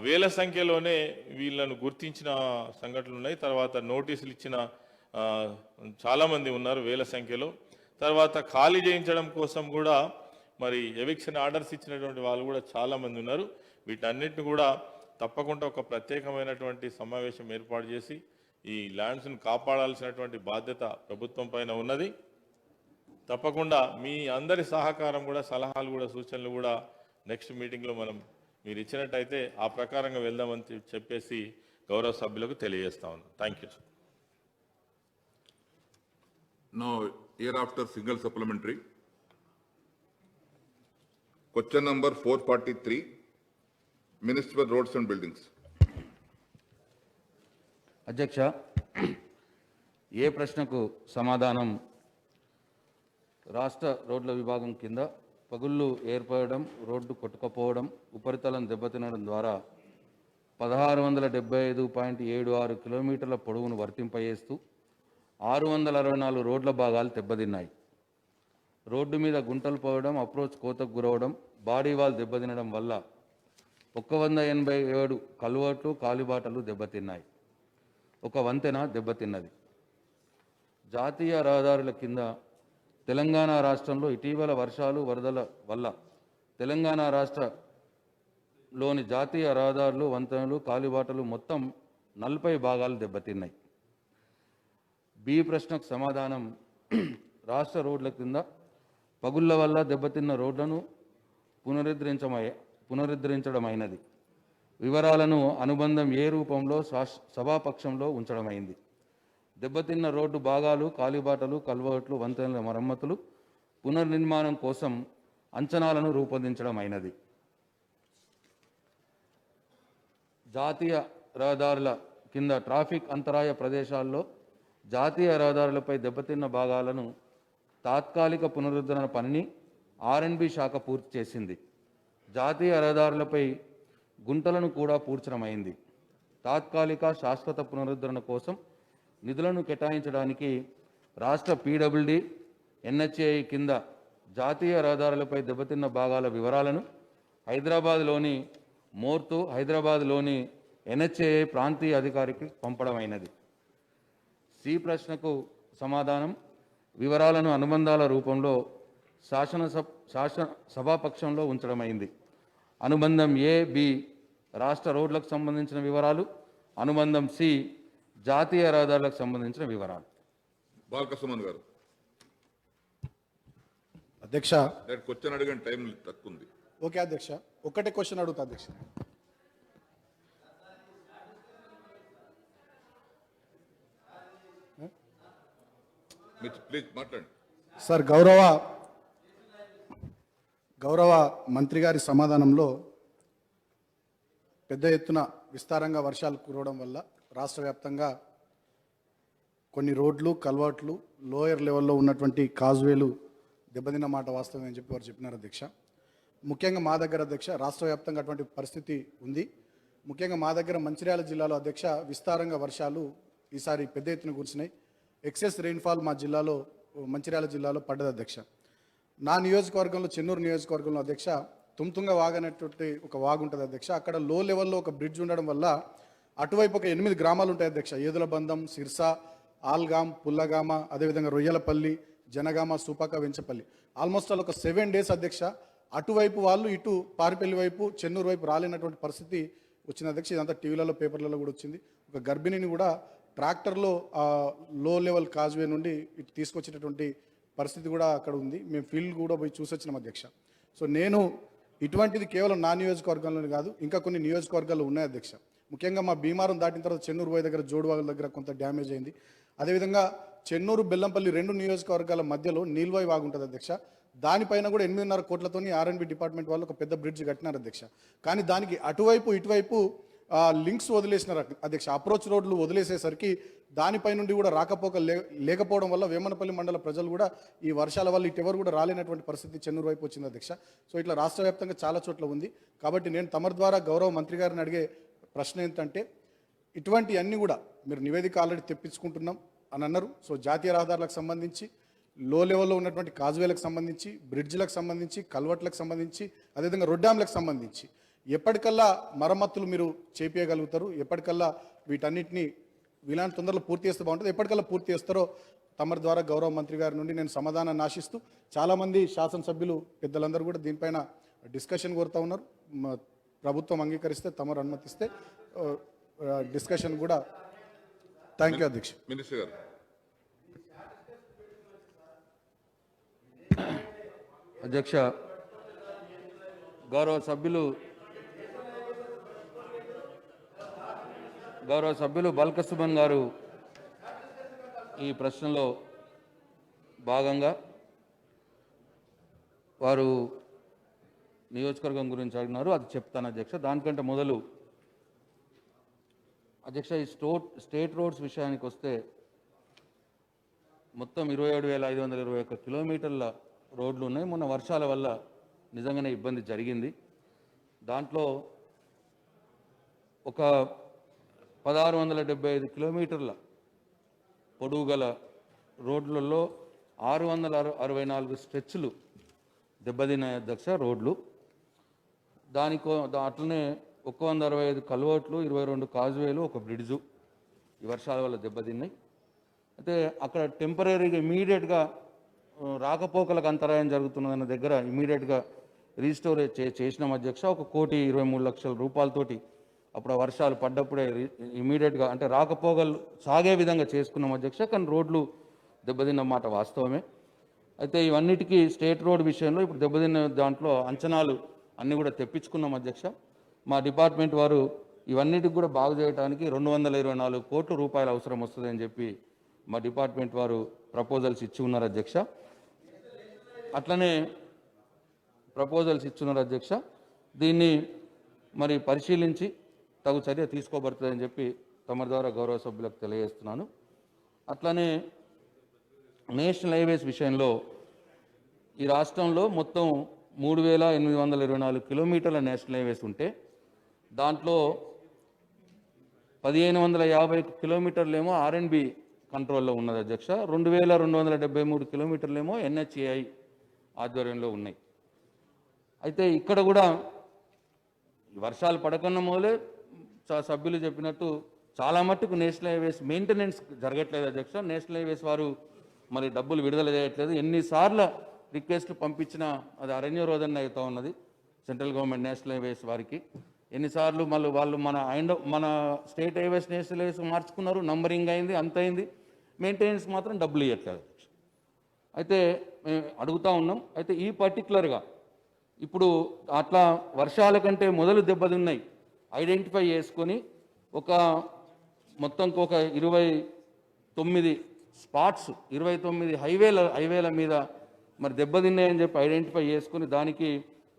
Speaker 12: వేల సంఖ్యలోనే వీళ్ళను గుర్తించిన సంఘటనలు ఉన్నాయి. తర్వాత నోటీసులు ఇచ్చిన చాలామంది ఉన్నారు వేల సంఖ్యలో. తర్వాత ఖాళీ చేయించడం కోసం కూడా మరి ఎవిక్షన్ ఆర్డర్స్ ఇచ్చినటువంటి వాళ్ళు కూడా చాలామంది ఉన్నారు. వీటన్నిటిని కూడా తప్పకుండా ఒక ప్రత్యేకమైనటువంటి సమావేశం ఏర్పాటు చేసి ఈ ల్యాండ్స్ను కాపాడాల్సినటువంటి బాధ్యత ప్రభుత్వం పైన ఉన్నది. తప్పకుండా మీ అందరి సహకారం కూడా, సలహాలు కూడా, సూచనలు కూడా నెక్స్ట్ మీటింగ్లో మీరు ఇచ్చినట్టయితే ఆ ప్రకారంగా వెళ్దామని చెప్పేసి గౌరవ సభ్యులకు తెలియజేస్తా ఉన్నాను. Thank you sir.
Speaker 1: Now, hereafter single supplementary. Question number 443, Municipal Roads and Buildings.
Speaker 3: అధ్యక్ష, ఏ ప్రశ్నకు సమాధానం రాష్ట్ర రోడ్ల విభాగం కింద పగుళ్ళు ఏర్పడడం, రోడ్డు కొట్టుకుపోవడం, ఉపరితలం దెబ్బతినడం ద్వారా
Speaker 14: 1675.76 కిలోమీటర్ల పొడవును వర్తింపజేస్తూ 664 రోడ్ల భాగాలు దెబ్బతిన్నాయి. రోడ్డు మీద గుంటలు పోవడం, అప్రోచ్ కోతకు గురవడం, బాడీ వాల్ దెబ్బతినడం వల్ల 187 కల్వర్ట్లు, కాలిబాటలు దెబ్బతిన్నాయి. ఒక వంతెన దెబ్బతిన్నది. జాతీయ రహదారుల కింద తెలంగాణ రాష్ట్రంలో ఇటీవల వర్షాలు, వరదల వల్ల తెలంగాణ రాష్ట్రంలోని జాతీయ రహదారులు, వంతెనలు, కాలిబాటలు మొత్తం 40 భాగాలు దెబ్బతిన్నాయి. బి ప్రశ్నకు సమాధానం రాష్ట్ర రోడ్ల కింద పగుళ్ల వల్ల దెబ్బతిన్న రోడ్లను పునరుద్ధరించడమైనది. వివరాలను అనుబంధం ఏ రూపంలో సభాపక్షంలో ఉంచడమైంది. దెబ్బతిన్న రోడ్డు భాగాలు, కాలిబాటలు, కల్వర్ట్లు, వంతెనల మరమ్మతులు, పునర్నిర్మాణం కోసం అంచనాలను రూపొందించడమైనది. జాతీయ రహదారుల కింద ట్రాఫిక్ అంతరాయ ప్రదేశాల్లో జాతీయ రహదారులపై దెబ్బతిన్న భాగాలను తాత్కాలిక పునరుద్ధరణ పనిని ఆర్ఎండ్బి శాఖ పూర్తి చేసింది. జాతీయ రహదారులపై గుంటలను కూడా పూడ్చడమైంది. తాత్కాలిక శాశ్వత పునరుద్ధరణ కోసం నిధులను కేటాయించడానికి రాష్ట్ర పీడబ్ల్యూడి, ఎన్హెచ్ఏఐ కింద జాతీయ రహదారులపై దెబ్బతిన్న భాగాల వివరాలను హైదరాబాద్లోని మోర్తు, హైదరాబాద్లోని ఎన్హెచ్ఏఐ ప్రాంతీయ అధికారికి పంపడమైనది. సి ప్రశ్నకు సమాధానం వివరాలను అనుబంధాల రూపంలో సభాపక్షంలో ఉంచడమైంది. అనుబంధం ఏ, బి రాష్ట్ర రోడ్లకు సంబంధించిన వివరాలు, అనుబంధం సి జాతీయ రహదారులకు సంబంధించిన వివరాలు.
Speaker 1: బాలకృష్ణ గారు
Speaker 10: అధ్యక్ష,
Speaker 1: క్వశ్చన్ అడిగిన టైం తక్కువ ఉంది.
Speaker 10: ఓకే అధ్యక్ష, ఒక్కటే క్వశ్చన్ అడుగుతా అధ్యక్ష.
Speaker 1: ప్లీజ్ మాట్లాడండి
Speaker 10: సార్. గౌరవ మంత్రి గారి సమాధానంలో పెద్ద ఎత్తున విస్తారంగా వర్షాలు కురవడం వల్ల రాష్ట్ర వ్యాప్తంగా కొన్ని రోడ్లు, కల్వర్ట్లు, లోయర్ లెవెల్లో ఉన్నటువంటి కాజ్వేలు దెబ్బతిన్న మాట వాస్తవం అని చెప్పి వారు చెప్పినారు అధ్యక్ష. ముఖ్యంగా మా దగ్గర అధ్యక్ష రాష్ట్ర వ్యాప్తంగా అటువంటి పరిస్థితి ఉంది. ముఖ్యంగా మా దగ్గర మంచిర్యాల జిల్లాలో అధ్యక్ష విస్తారంగా వర్షాలు ఈసారి పెద్ద ఎత్తున కురిసినాయి. ఎక్సెస్ రెయిన్ఫాల్ మా జిల్లాలో, మంచిర్యాల జిల్లాలో పడ్డది అధ్యక్ష. నా నియోజకవర్గంలో, చెన్నూరు నియోజకవర్గంలో అధ్యక్ష తుంతుంగ వాగు అనేటువంటి ఒక వాగు ఉంటుంది అధ్యక్ష. అక్కడ లో లెవెల్లో ఒక బ్రిడ్జ్ ఉండడం వల్ల అటువైపు ఒక 8 గ్రామాలు ఉంటాయి అధ్యక్ష. ఏదులబంధం, సిర్స, ఆల్గాం, పుల్లగామ, అదేవిధంగా రొయ్యలపల్లి, జనగామ, సూపాక, వెంచపల్లి. ఆల్మోస్ట్ ఆల్ ఒక 7 days అధ్యక్ష అటువైపు వాళ్ళు ఇటు పారిపల్లి వైపు, చెన్నూరు వైపు రాలేనటువంటి పరిస్థితి వచ్చింది అధ్యక్ష. ఇదంతా టీవీలలో, పేపర్లలో కూడా వచ్చింది. ఒక గర్భిణిని కూడా ట్రాక్టర్లో లో లెవెల్ కాజ్వే నుండి ఇటు తీసుకొచ్చేటటువంటి పరిస్థితి కూడా అక్కడ ఉంది. మేము ఫీల్డ్ కూడా పోయి చూసి వచ్చినాం అధ్యక్ష. సో నేను ఇటువంటిది కేవలం నా నియోజకవర్గంలోనే కాదు, ఇంకా కొన్ని నియోజకవర్గాలు ఉన్నాయి అధ్యక్ష. ముఖ్యంగా మా భీమారం దాటిన తర్వాత చెన్నూరు పోయే దగ్గర, జోడువాగుల దగ్గర కొంత డ్యామేజ్ అయింది. అదేవిధంగా చెన్నూరు, బెల్లంపల్లి 2 నియోజకవర్గాల మధ్యలో నీల్వాయి వాగు ఉంటుంది అధ్యక్ష. దానిపైన కూడా 8.5 కోట్లతోని ఆర్ఎండ్బి డిపార్ట్మెంట్ వాళ్ళు ఒక పెద్ద బ్రిడ్జ్ కట్టినారు అధ్యక్ష. కానీ దానికి అటువైపు ఇటువైపు లింక్స్ వదిలేసినారు అధ్యక్ష. అప్రోచ్ రోడ్లు వదిలేసేసరికి దానిపై నుండి కూడా రాకపోక లేకపోవడం వల్ల వేమనపల్లి మండల ప్రజలు కూడా ఈ వర్షాల వల్ల ఇటెవరు కూడా రాలేనటువంటి పరిస్థితి చెన్నూరు వైపు వచ్చింది అధ్యక్ష. సో ఇట్లా రాష్ట్ర వ్యాప్తంగా చాలా చోట్ల ఉంది. కాబట్టి నేను తమరి ద్వారా గౌరవ మంత్రి గారిని అడిగే ప్రశ్న ఏంటంటే, ఇటువంటి అన్నీ కూడా మీరు నివేదిక ఆల్రెడీ తెప్పించుకుంటున్నాం అని అన్నారు. సో జాతీయ రహదారులకు సంబంధించి, లో లెవెల్లో ఉన్నటువంటి కాజ్వేలకు సంబంధించి, బ్రిడ్జ్లకు సంబంధించి, కల్వర్ట్లకు సంబంధించి, అదేవిధంగా రొడ్డాంలకు సంబంధించి ఎప్పటికల్లా మరమ్మతులు మీరు చేపించగలుగుతారు? ఎప్పటికల్లా వీటన్నిటిని వీలాంటి తొందరలో పూర్తి చేస్తే బాగుంటుంది. ఎప్పటికల్లా పూర్తి చేస్తారో తమరి ద్వారా గౌరవ మంత్రి గారి నుండి నేను సమాధానాన్ని ఆశిస్తూ, చాలామంది శాసనసభ్యులు పెద్దలందరూ కూడా దీనిపైన డిస్కషన్ కోరుతూ ఉన్నారు. ప్రభుత్వం అంగీకరిస్తే, తమరు అనుమతిస్తే డిస్కషన్ కూడా. థ్యాంక్ యూ అధ్యక్ష.
Speaker 1: మినిస్టర్ గారు.
Speaker 14: అధ్యక్ష, గౌరవ సభ్యులు బాలకృష్ణ గారు ఈ ప్రశ్నలో భాగంగా వారు నియోజకవర్గం గురించి అడిగినారు. అది చెప్తాను అధ్యక్ష. దానికంటే మొదలు అధ్యక్ష, ఈ స్టేట్ రోడ్స్ విషయానికి వస్తే మొత్తం 27,521 కిలోమీటర్ల రోడ్లు ఉన్నాయి. మొన్న వర్షాల వల్ల నిజంగానే ఇబ్బంది జరిగింది. దాంట్లో ఒక 1675 కిలోమీటర్ల పొడవు గల రోడ్లలో 664 స్ట్రెచ్లు దెబ్బతిన్నాయి అధ్యక్ష రోడ్లు. అట్లనే 165 కల్వర్ట్లు, 22 కాజ్వేలు, ఒక బ్రిడ్జు ఈ వర్షాల వల్ల దెబ్బతిన్నాయి. అయితే అక్కడ టెంపరీగా ఇమీడియట్గా రాకపోకలకు అంతరాయం జరుగుతున్నదన్న దగ్గర ఇమీడియట్గా రీస్టోర్ చేసినాం అధ్యక్ష. 1,23,00,000 రూపాయలతోటి అప్పుడు ఆ వర్షాలు పడ్డప్పుడే ఇమీడియట్గా అంటే రాకపోకలు సాగే విధంగా చేసుకున్నాం అధ్యక్ష. కానీ రోడ్లు దెబ్బతిన్న మాట వాస్తవమే. అయితే ఇవన్నిటికీ స్టేట్ రోడ్ విషయంలో ఇప్పుడు దెబ్బతిన్న దాంట్లో అంచనాలు అన్నీ కూడా తెప్పించుకున్నాం అధ్యక్ష. మా డిపార్ట్మెంట్ వారు ఇవన్నిటికి కూడా బాగు చేయడానికి 224 కోట్ల రూపాయలు అవసరం వస్తుందని చెప్పి మా డిపార్ట్మెంట్ వారు ప్రపోజల్స్ ఇచ్చి ఉన్నారు అధ్యక్ష. అట్లనే ప్రపోజల్స్ ఇచ్చున్నారు అధ్యక్ష. దీన్ని మరి పరిశీలించి తగు చర్య తీసుకోబడుతుందని చెప్పి తమ ద్వారా గౌరవ సభ్యులకు తెలియజేస్తున్నాను. అట్లనే నేషనల్ హైవేస్ విషయంలో ఈ రాష్ట్రంలో మొత్తం 3,824 కిలోమీటర్ల నేషనల్ హైవేస్ ఉంటే దాంట్లో 1,550 కిలోమీటర్లేమో R&B కంట్రోల్లో ఉన్నది అధ్యక్ష. 2,273 కిలోమీటర్లేమో NHAI ఆధ్వర్యంలో ఉన్నాయి. అయితే ఇక్కడ కూడా వర్షాలు పడకన్న మొదలే సభ్యులు చెప్పినట్టు చాలా మట్టుకు నేషనల్ హైవేస్ మెయింటెనెన్స్ జరగట్లేదు అధ్యక్ష. నేషనల్ హైవేస్ వారు మరి డబ్బులు విడుదల చేయట్లేదు. ఎన్నిసార్లు రిక్వెస్ట్లు పంపించినా అది అరణ్య రోదన అవుతూ ఉన్నది సెంట్రల్ గవర్నమెంట్ నేషనల్ హైవేస్ వారికి. ఎన్నిసార్లు మళ్ళీ వాళ్ళు మన స్టేట్ హైవేస్ నేషనల్ హైవేస్ మార్చుకున్నారు, నంబరింగ్ అయింది, అంత అయింది, మెయింటెనెన్స్ మాత్రం డబ్బులు ఇవ్వట్లేదు. అయితే మేము అడుగుతూ ఉన్నాం. అయితే ఈ పర్టికులర్గా ఇప్పుడు అట్లా వర్షాల కంటే మొదలు దెబ్బతిన్నాయి ఐడెంటిఫై చేసుకొని మొత్తం ఒక 29 స్పాట్స్ 29 హైవేల మీద మరి దెబ్బతిన్నాయని చెప్పి ఐడెంటిఫై చేసుకుని దానికి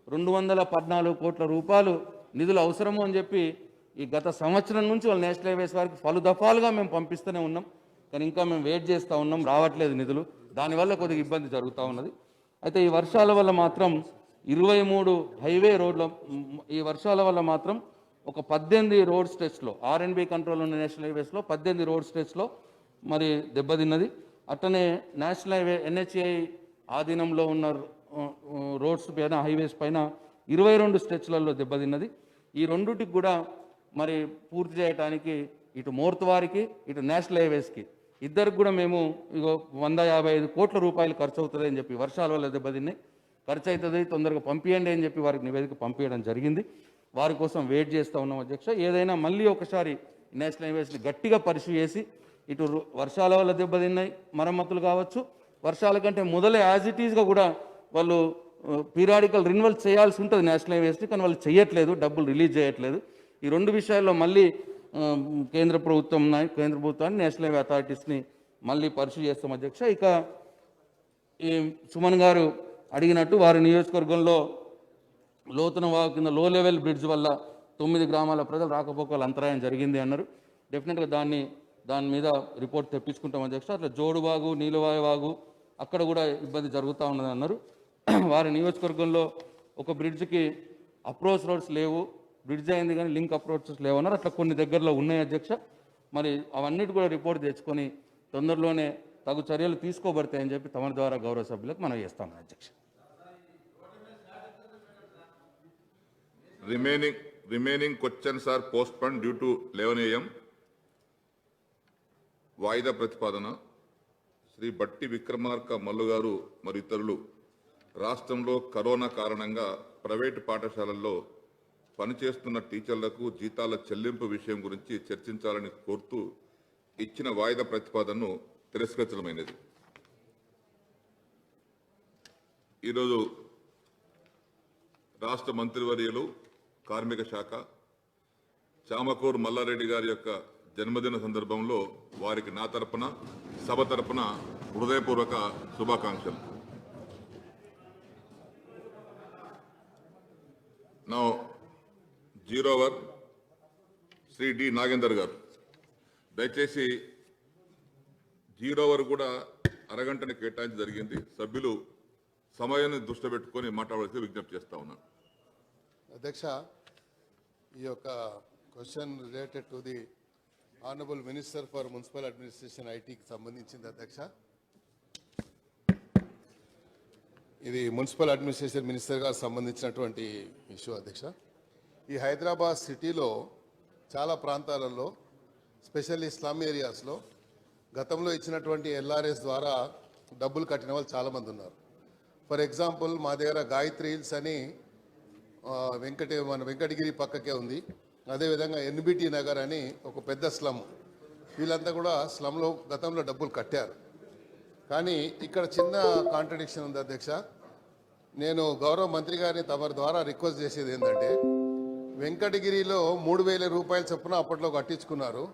Speaker 14: 214 కోట్ల రూపాయలు నిధులు అవసరము అని చెప్పి ఈ గత సంవత్సరం నుంచి వాళ్ళు నేషనల్ హైవేస్ వారికి పలు దఫాలుగా మేము పంపిస్తూనే ఉన్నాం. కానీ ఇంకా మేము వెయిట్ చేస్తూ ఉన్నాం, రావట్లేదు నిధులు. దానివల్ల కొద్దిగా ఇబ్బంది జరుగుతూ ఉన్నది. అయితే ఈ వర్షాల వల్ల మాత్రం 23 హైవే రోడ్ల ఈ వర్షాల వల్ల మాత్రం ఒక 18 రోడ్ స్ట్రెచ్లో R&B కంట్రోల్ ఉన్న నేషనల్ హైవేస్లో 18 రోడ్ స్ట్రెచ్లో మరి దెబ్బతిన్నది. అట్లనే నేషనల్ హైవే NHAI ఆధీనంలో ఉన్న రోడ్స్ పైన హైవేస్ పైన 22 స్ట్రెచ్లలో దెబ్బతిన్నది. ఈ రెండుటికి కూడా మరి పూర్తి చేయడానికి ఇటు మోర్తువారికి ఇటు నేషనల్ హైవేస్కి ఇద్దరికి కూడా మేము 155 కోట్ల రూపాయలు ఖర్చు అవుతుంది అని చెప్పి వర్షాల వల్ల దెబ్బతిన్నాయి, ఖర్చు అవుతుంది, తొందరగా పంపించండి అని చెప్పి వారికి నివేదిక పంపించడం జరిగింది. వారి కోసం వెయిట్ చేస్తూ ఉన్నాం అధ్యక్ష. ఏదైనా మళ్ళీ ఒకసారి నేషనల్ హైవేస్ని గట్టిగా పరిశీలి చేసి ఇటు వర్షాల వల్ల దెబ్బతిన్నాయి మరమ్మతులు కావచ్చు, వర్షాల కంటే మొదలే యాజ్ ఇట్ ఈజ్గా కూడా వాళ్ళు పీరియాడికల్ రిన్యువల్ చేయాల్సి ఉంటుంది నేషనల్ హైవేస్ని, కానీ వాళ్ళు చేయట్లేదు, డబ్బులు రిలీజ్ చేయట్లేదు. ఈ రెండు విషయాల్లో మళ్ళీ కేంద్ర ప్రభుత్వాన్ని నేషనల్ హైవే అథారిటీస్ని మళ్ళీ పరిశీలి చేస్తాం అధ్యక్ష. ఇక ఈ సుమన్ గారు అడిగినట్టు వారి నియోజకవర్గంలో లోతున వాగు కింద లో లెవెల్ బ్రిడ్జ్ వల్ల 9 గ్రామాల ప్రజలు రాకపోకలు అంతరాయం జరిగింది అన్నారు. డెఫినెట్గా దాని మీద రిపోర్ట్ తెప్పించుకుంటాం అధ్యక్ష. అట్లా జోడువాగు, నీలవాయి వాగు అక్కడ కూడా ఇబ్బంది జరుగుతూ ఉన్నది అన్నారు. వారి నియోజకవర్గంలో ఒక బ్రిడ్జ్కి అప్రోచ్ రోడ్స్ లేవు, బ్రిడ్జ్ అయింది కానీ లింక్ అప్రోచెస్ లేవన్నారు. అట్లా కొన్ని దగ్గరలో ఉన్నాయి అధ్యక్ష. మరి అవన్నిటి కూడా రిపోర్ట్ తెచ్చుకొని తొందరలోనే తగు చర్యలు తీసుకోబడతాయని చెప్పి తమ ద్వారా గౌరవ సభ్యులకు మనం చేస్తాం అధ్యక్ష.
Speaker 1: Remaining questions are postponed due to 11 AM. వాయిదా ప్రతిపాదన. శ్రీ బట్టి విక్రమార్క మల్లు గారు మరియు ఇతరులు రాష్ట్రంలో కరోనా కారణంగా ప్రైవేటు పాఠశాలల్లో పనిచేస్తున్న టీచర్లకు జీతాల చెల్లింపు విషయం గురించి చర్చించాలని కోరుతూ ఇచ్చిన వాయిదా ప్రతిపాదనను తిరస్కరించడమైనది. ఈరోజు రాష్ట్ర మంత్రివర్యులు కార్మిక శాఖ చామకూరు మల్లారెడ్డి గారి యొక్క జన్మదిన సందర్భంలో వారికి నా తరపున సభ తరపున హృదయపూర్వక శుభాకాంక్షలు. నా 0 ఓవర్ శ్రీ డి నాగేందర్ గారు, దయచేసి 0 ఓవర్ కూడా అరగంటని కేటాయించి జరిగింది. సభ్యులు సమయాన్ని దృష్టి పెట్టుకొని మాట్లాడాల్సి విజ్ఞప్తి చేస్తా ఉన్నాను.
Speaker 15: అధ్యక్ష, ఈ యొక్క question related to the honourable minister for municipal administration ఐటీకి సంబంధించింది అధ్యక్ష. ఇది మున్సిపల్ అడ్మినిస్ట్రేషన్ మినిస్టర్ గారికి సంబంధించినటువంటి ఇష్యూ అధ్యక్ష. ఈ హైదరాబాద్ సిటీలో చాలా ప్రాంతాలలో స్పెషల్లీ స్లమ్ ఏరియాస్లో గతంలో ఇచ్చినటువంటి ఎల్ఆర్ఎస్ ద్వారా డబ్బులు కట్టిన వాళ్ళు చాలామంది ఉన్నారు. ఫర్ ఎగ్జాంపుల్ మా దగ్గర గాయత్రి హిల్స్ అని మన వెంకటగిరి పక్కకే ఉంది. అదేవిధంగా ఎన్బిటి నగర్ అని ఒక పెద్ద స్లమ్, వీళ్ళంతా కూడా స్లమ్లో గతంలో డబ్బులు కట్టారు. కానీ ఇక్కడ చిన్న కాంట్రడిక్షన్ ఉంది అధ్యక్ష. నేను గౌరవ మంత్రి గారిని తమరి ద్వారా రిక్వెస్ట్ చేసేది ఏంటంటే, వెంకటగిరిలో 3,000 రూపాయల చొప్పున అప్పట్లో కట్టించుకున్నారు.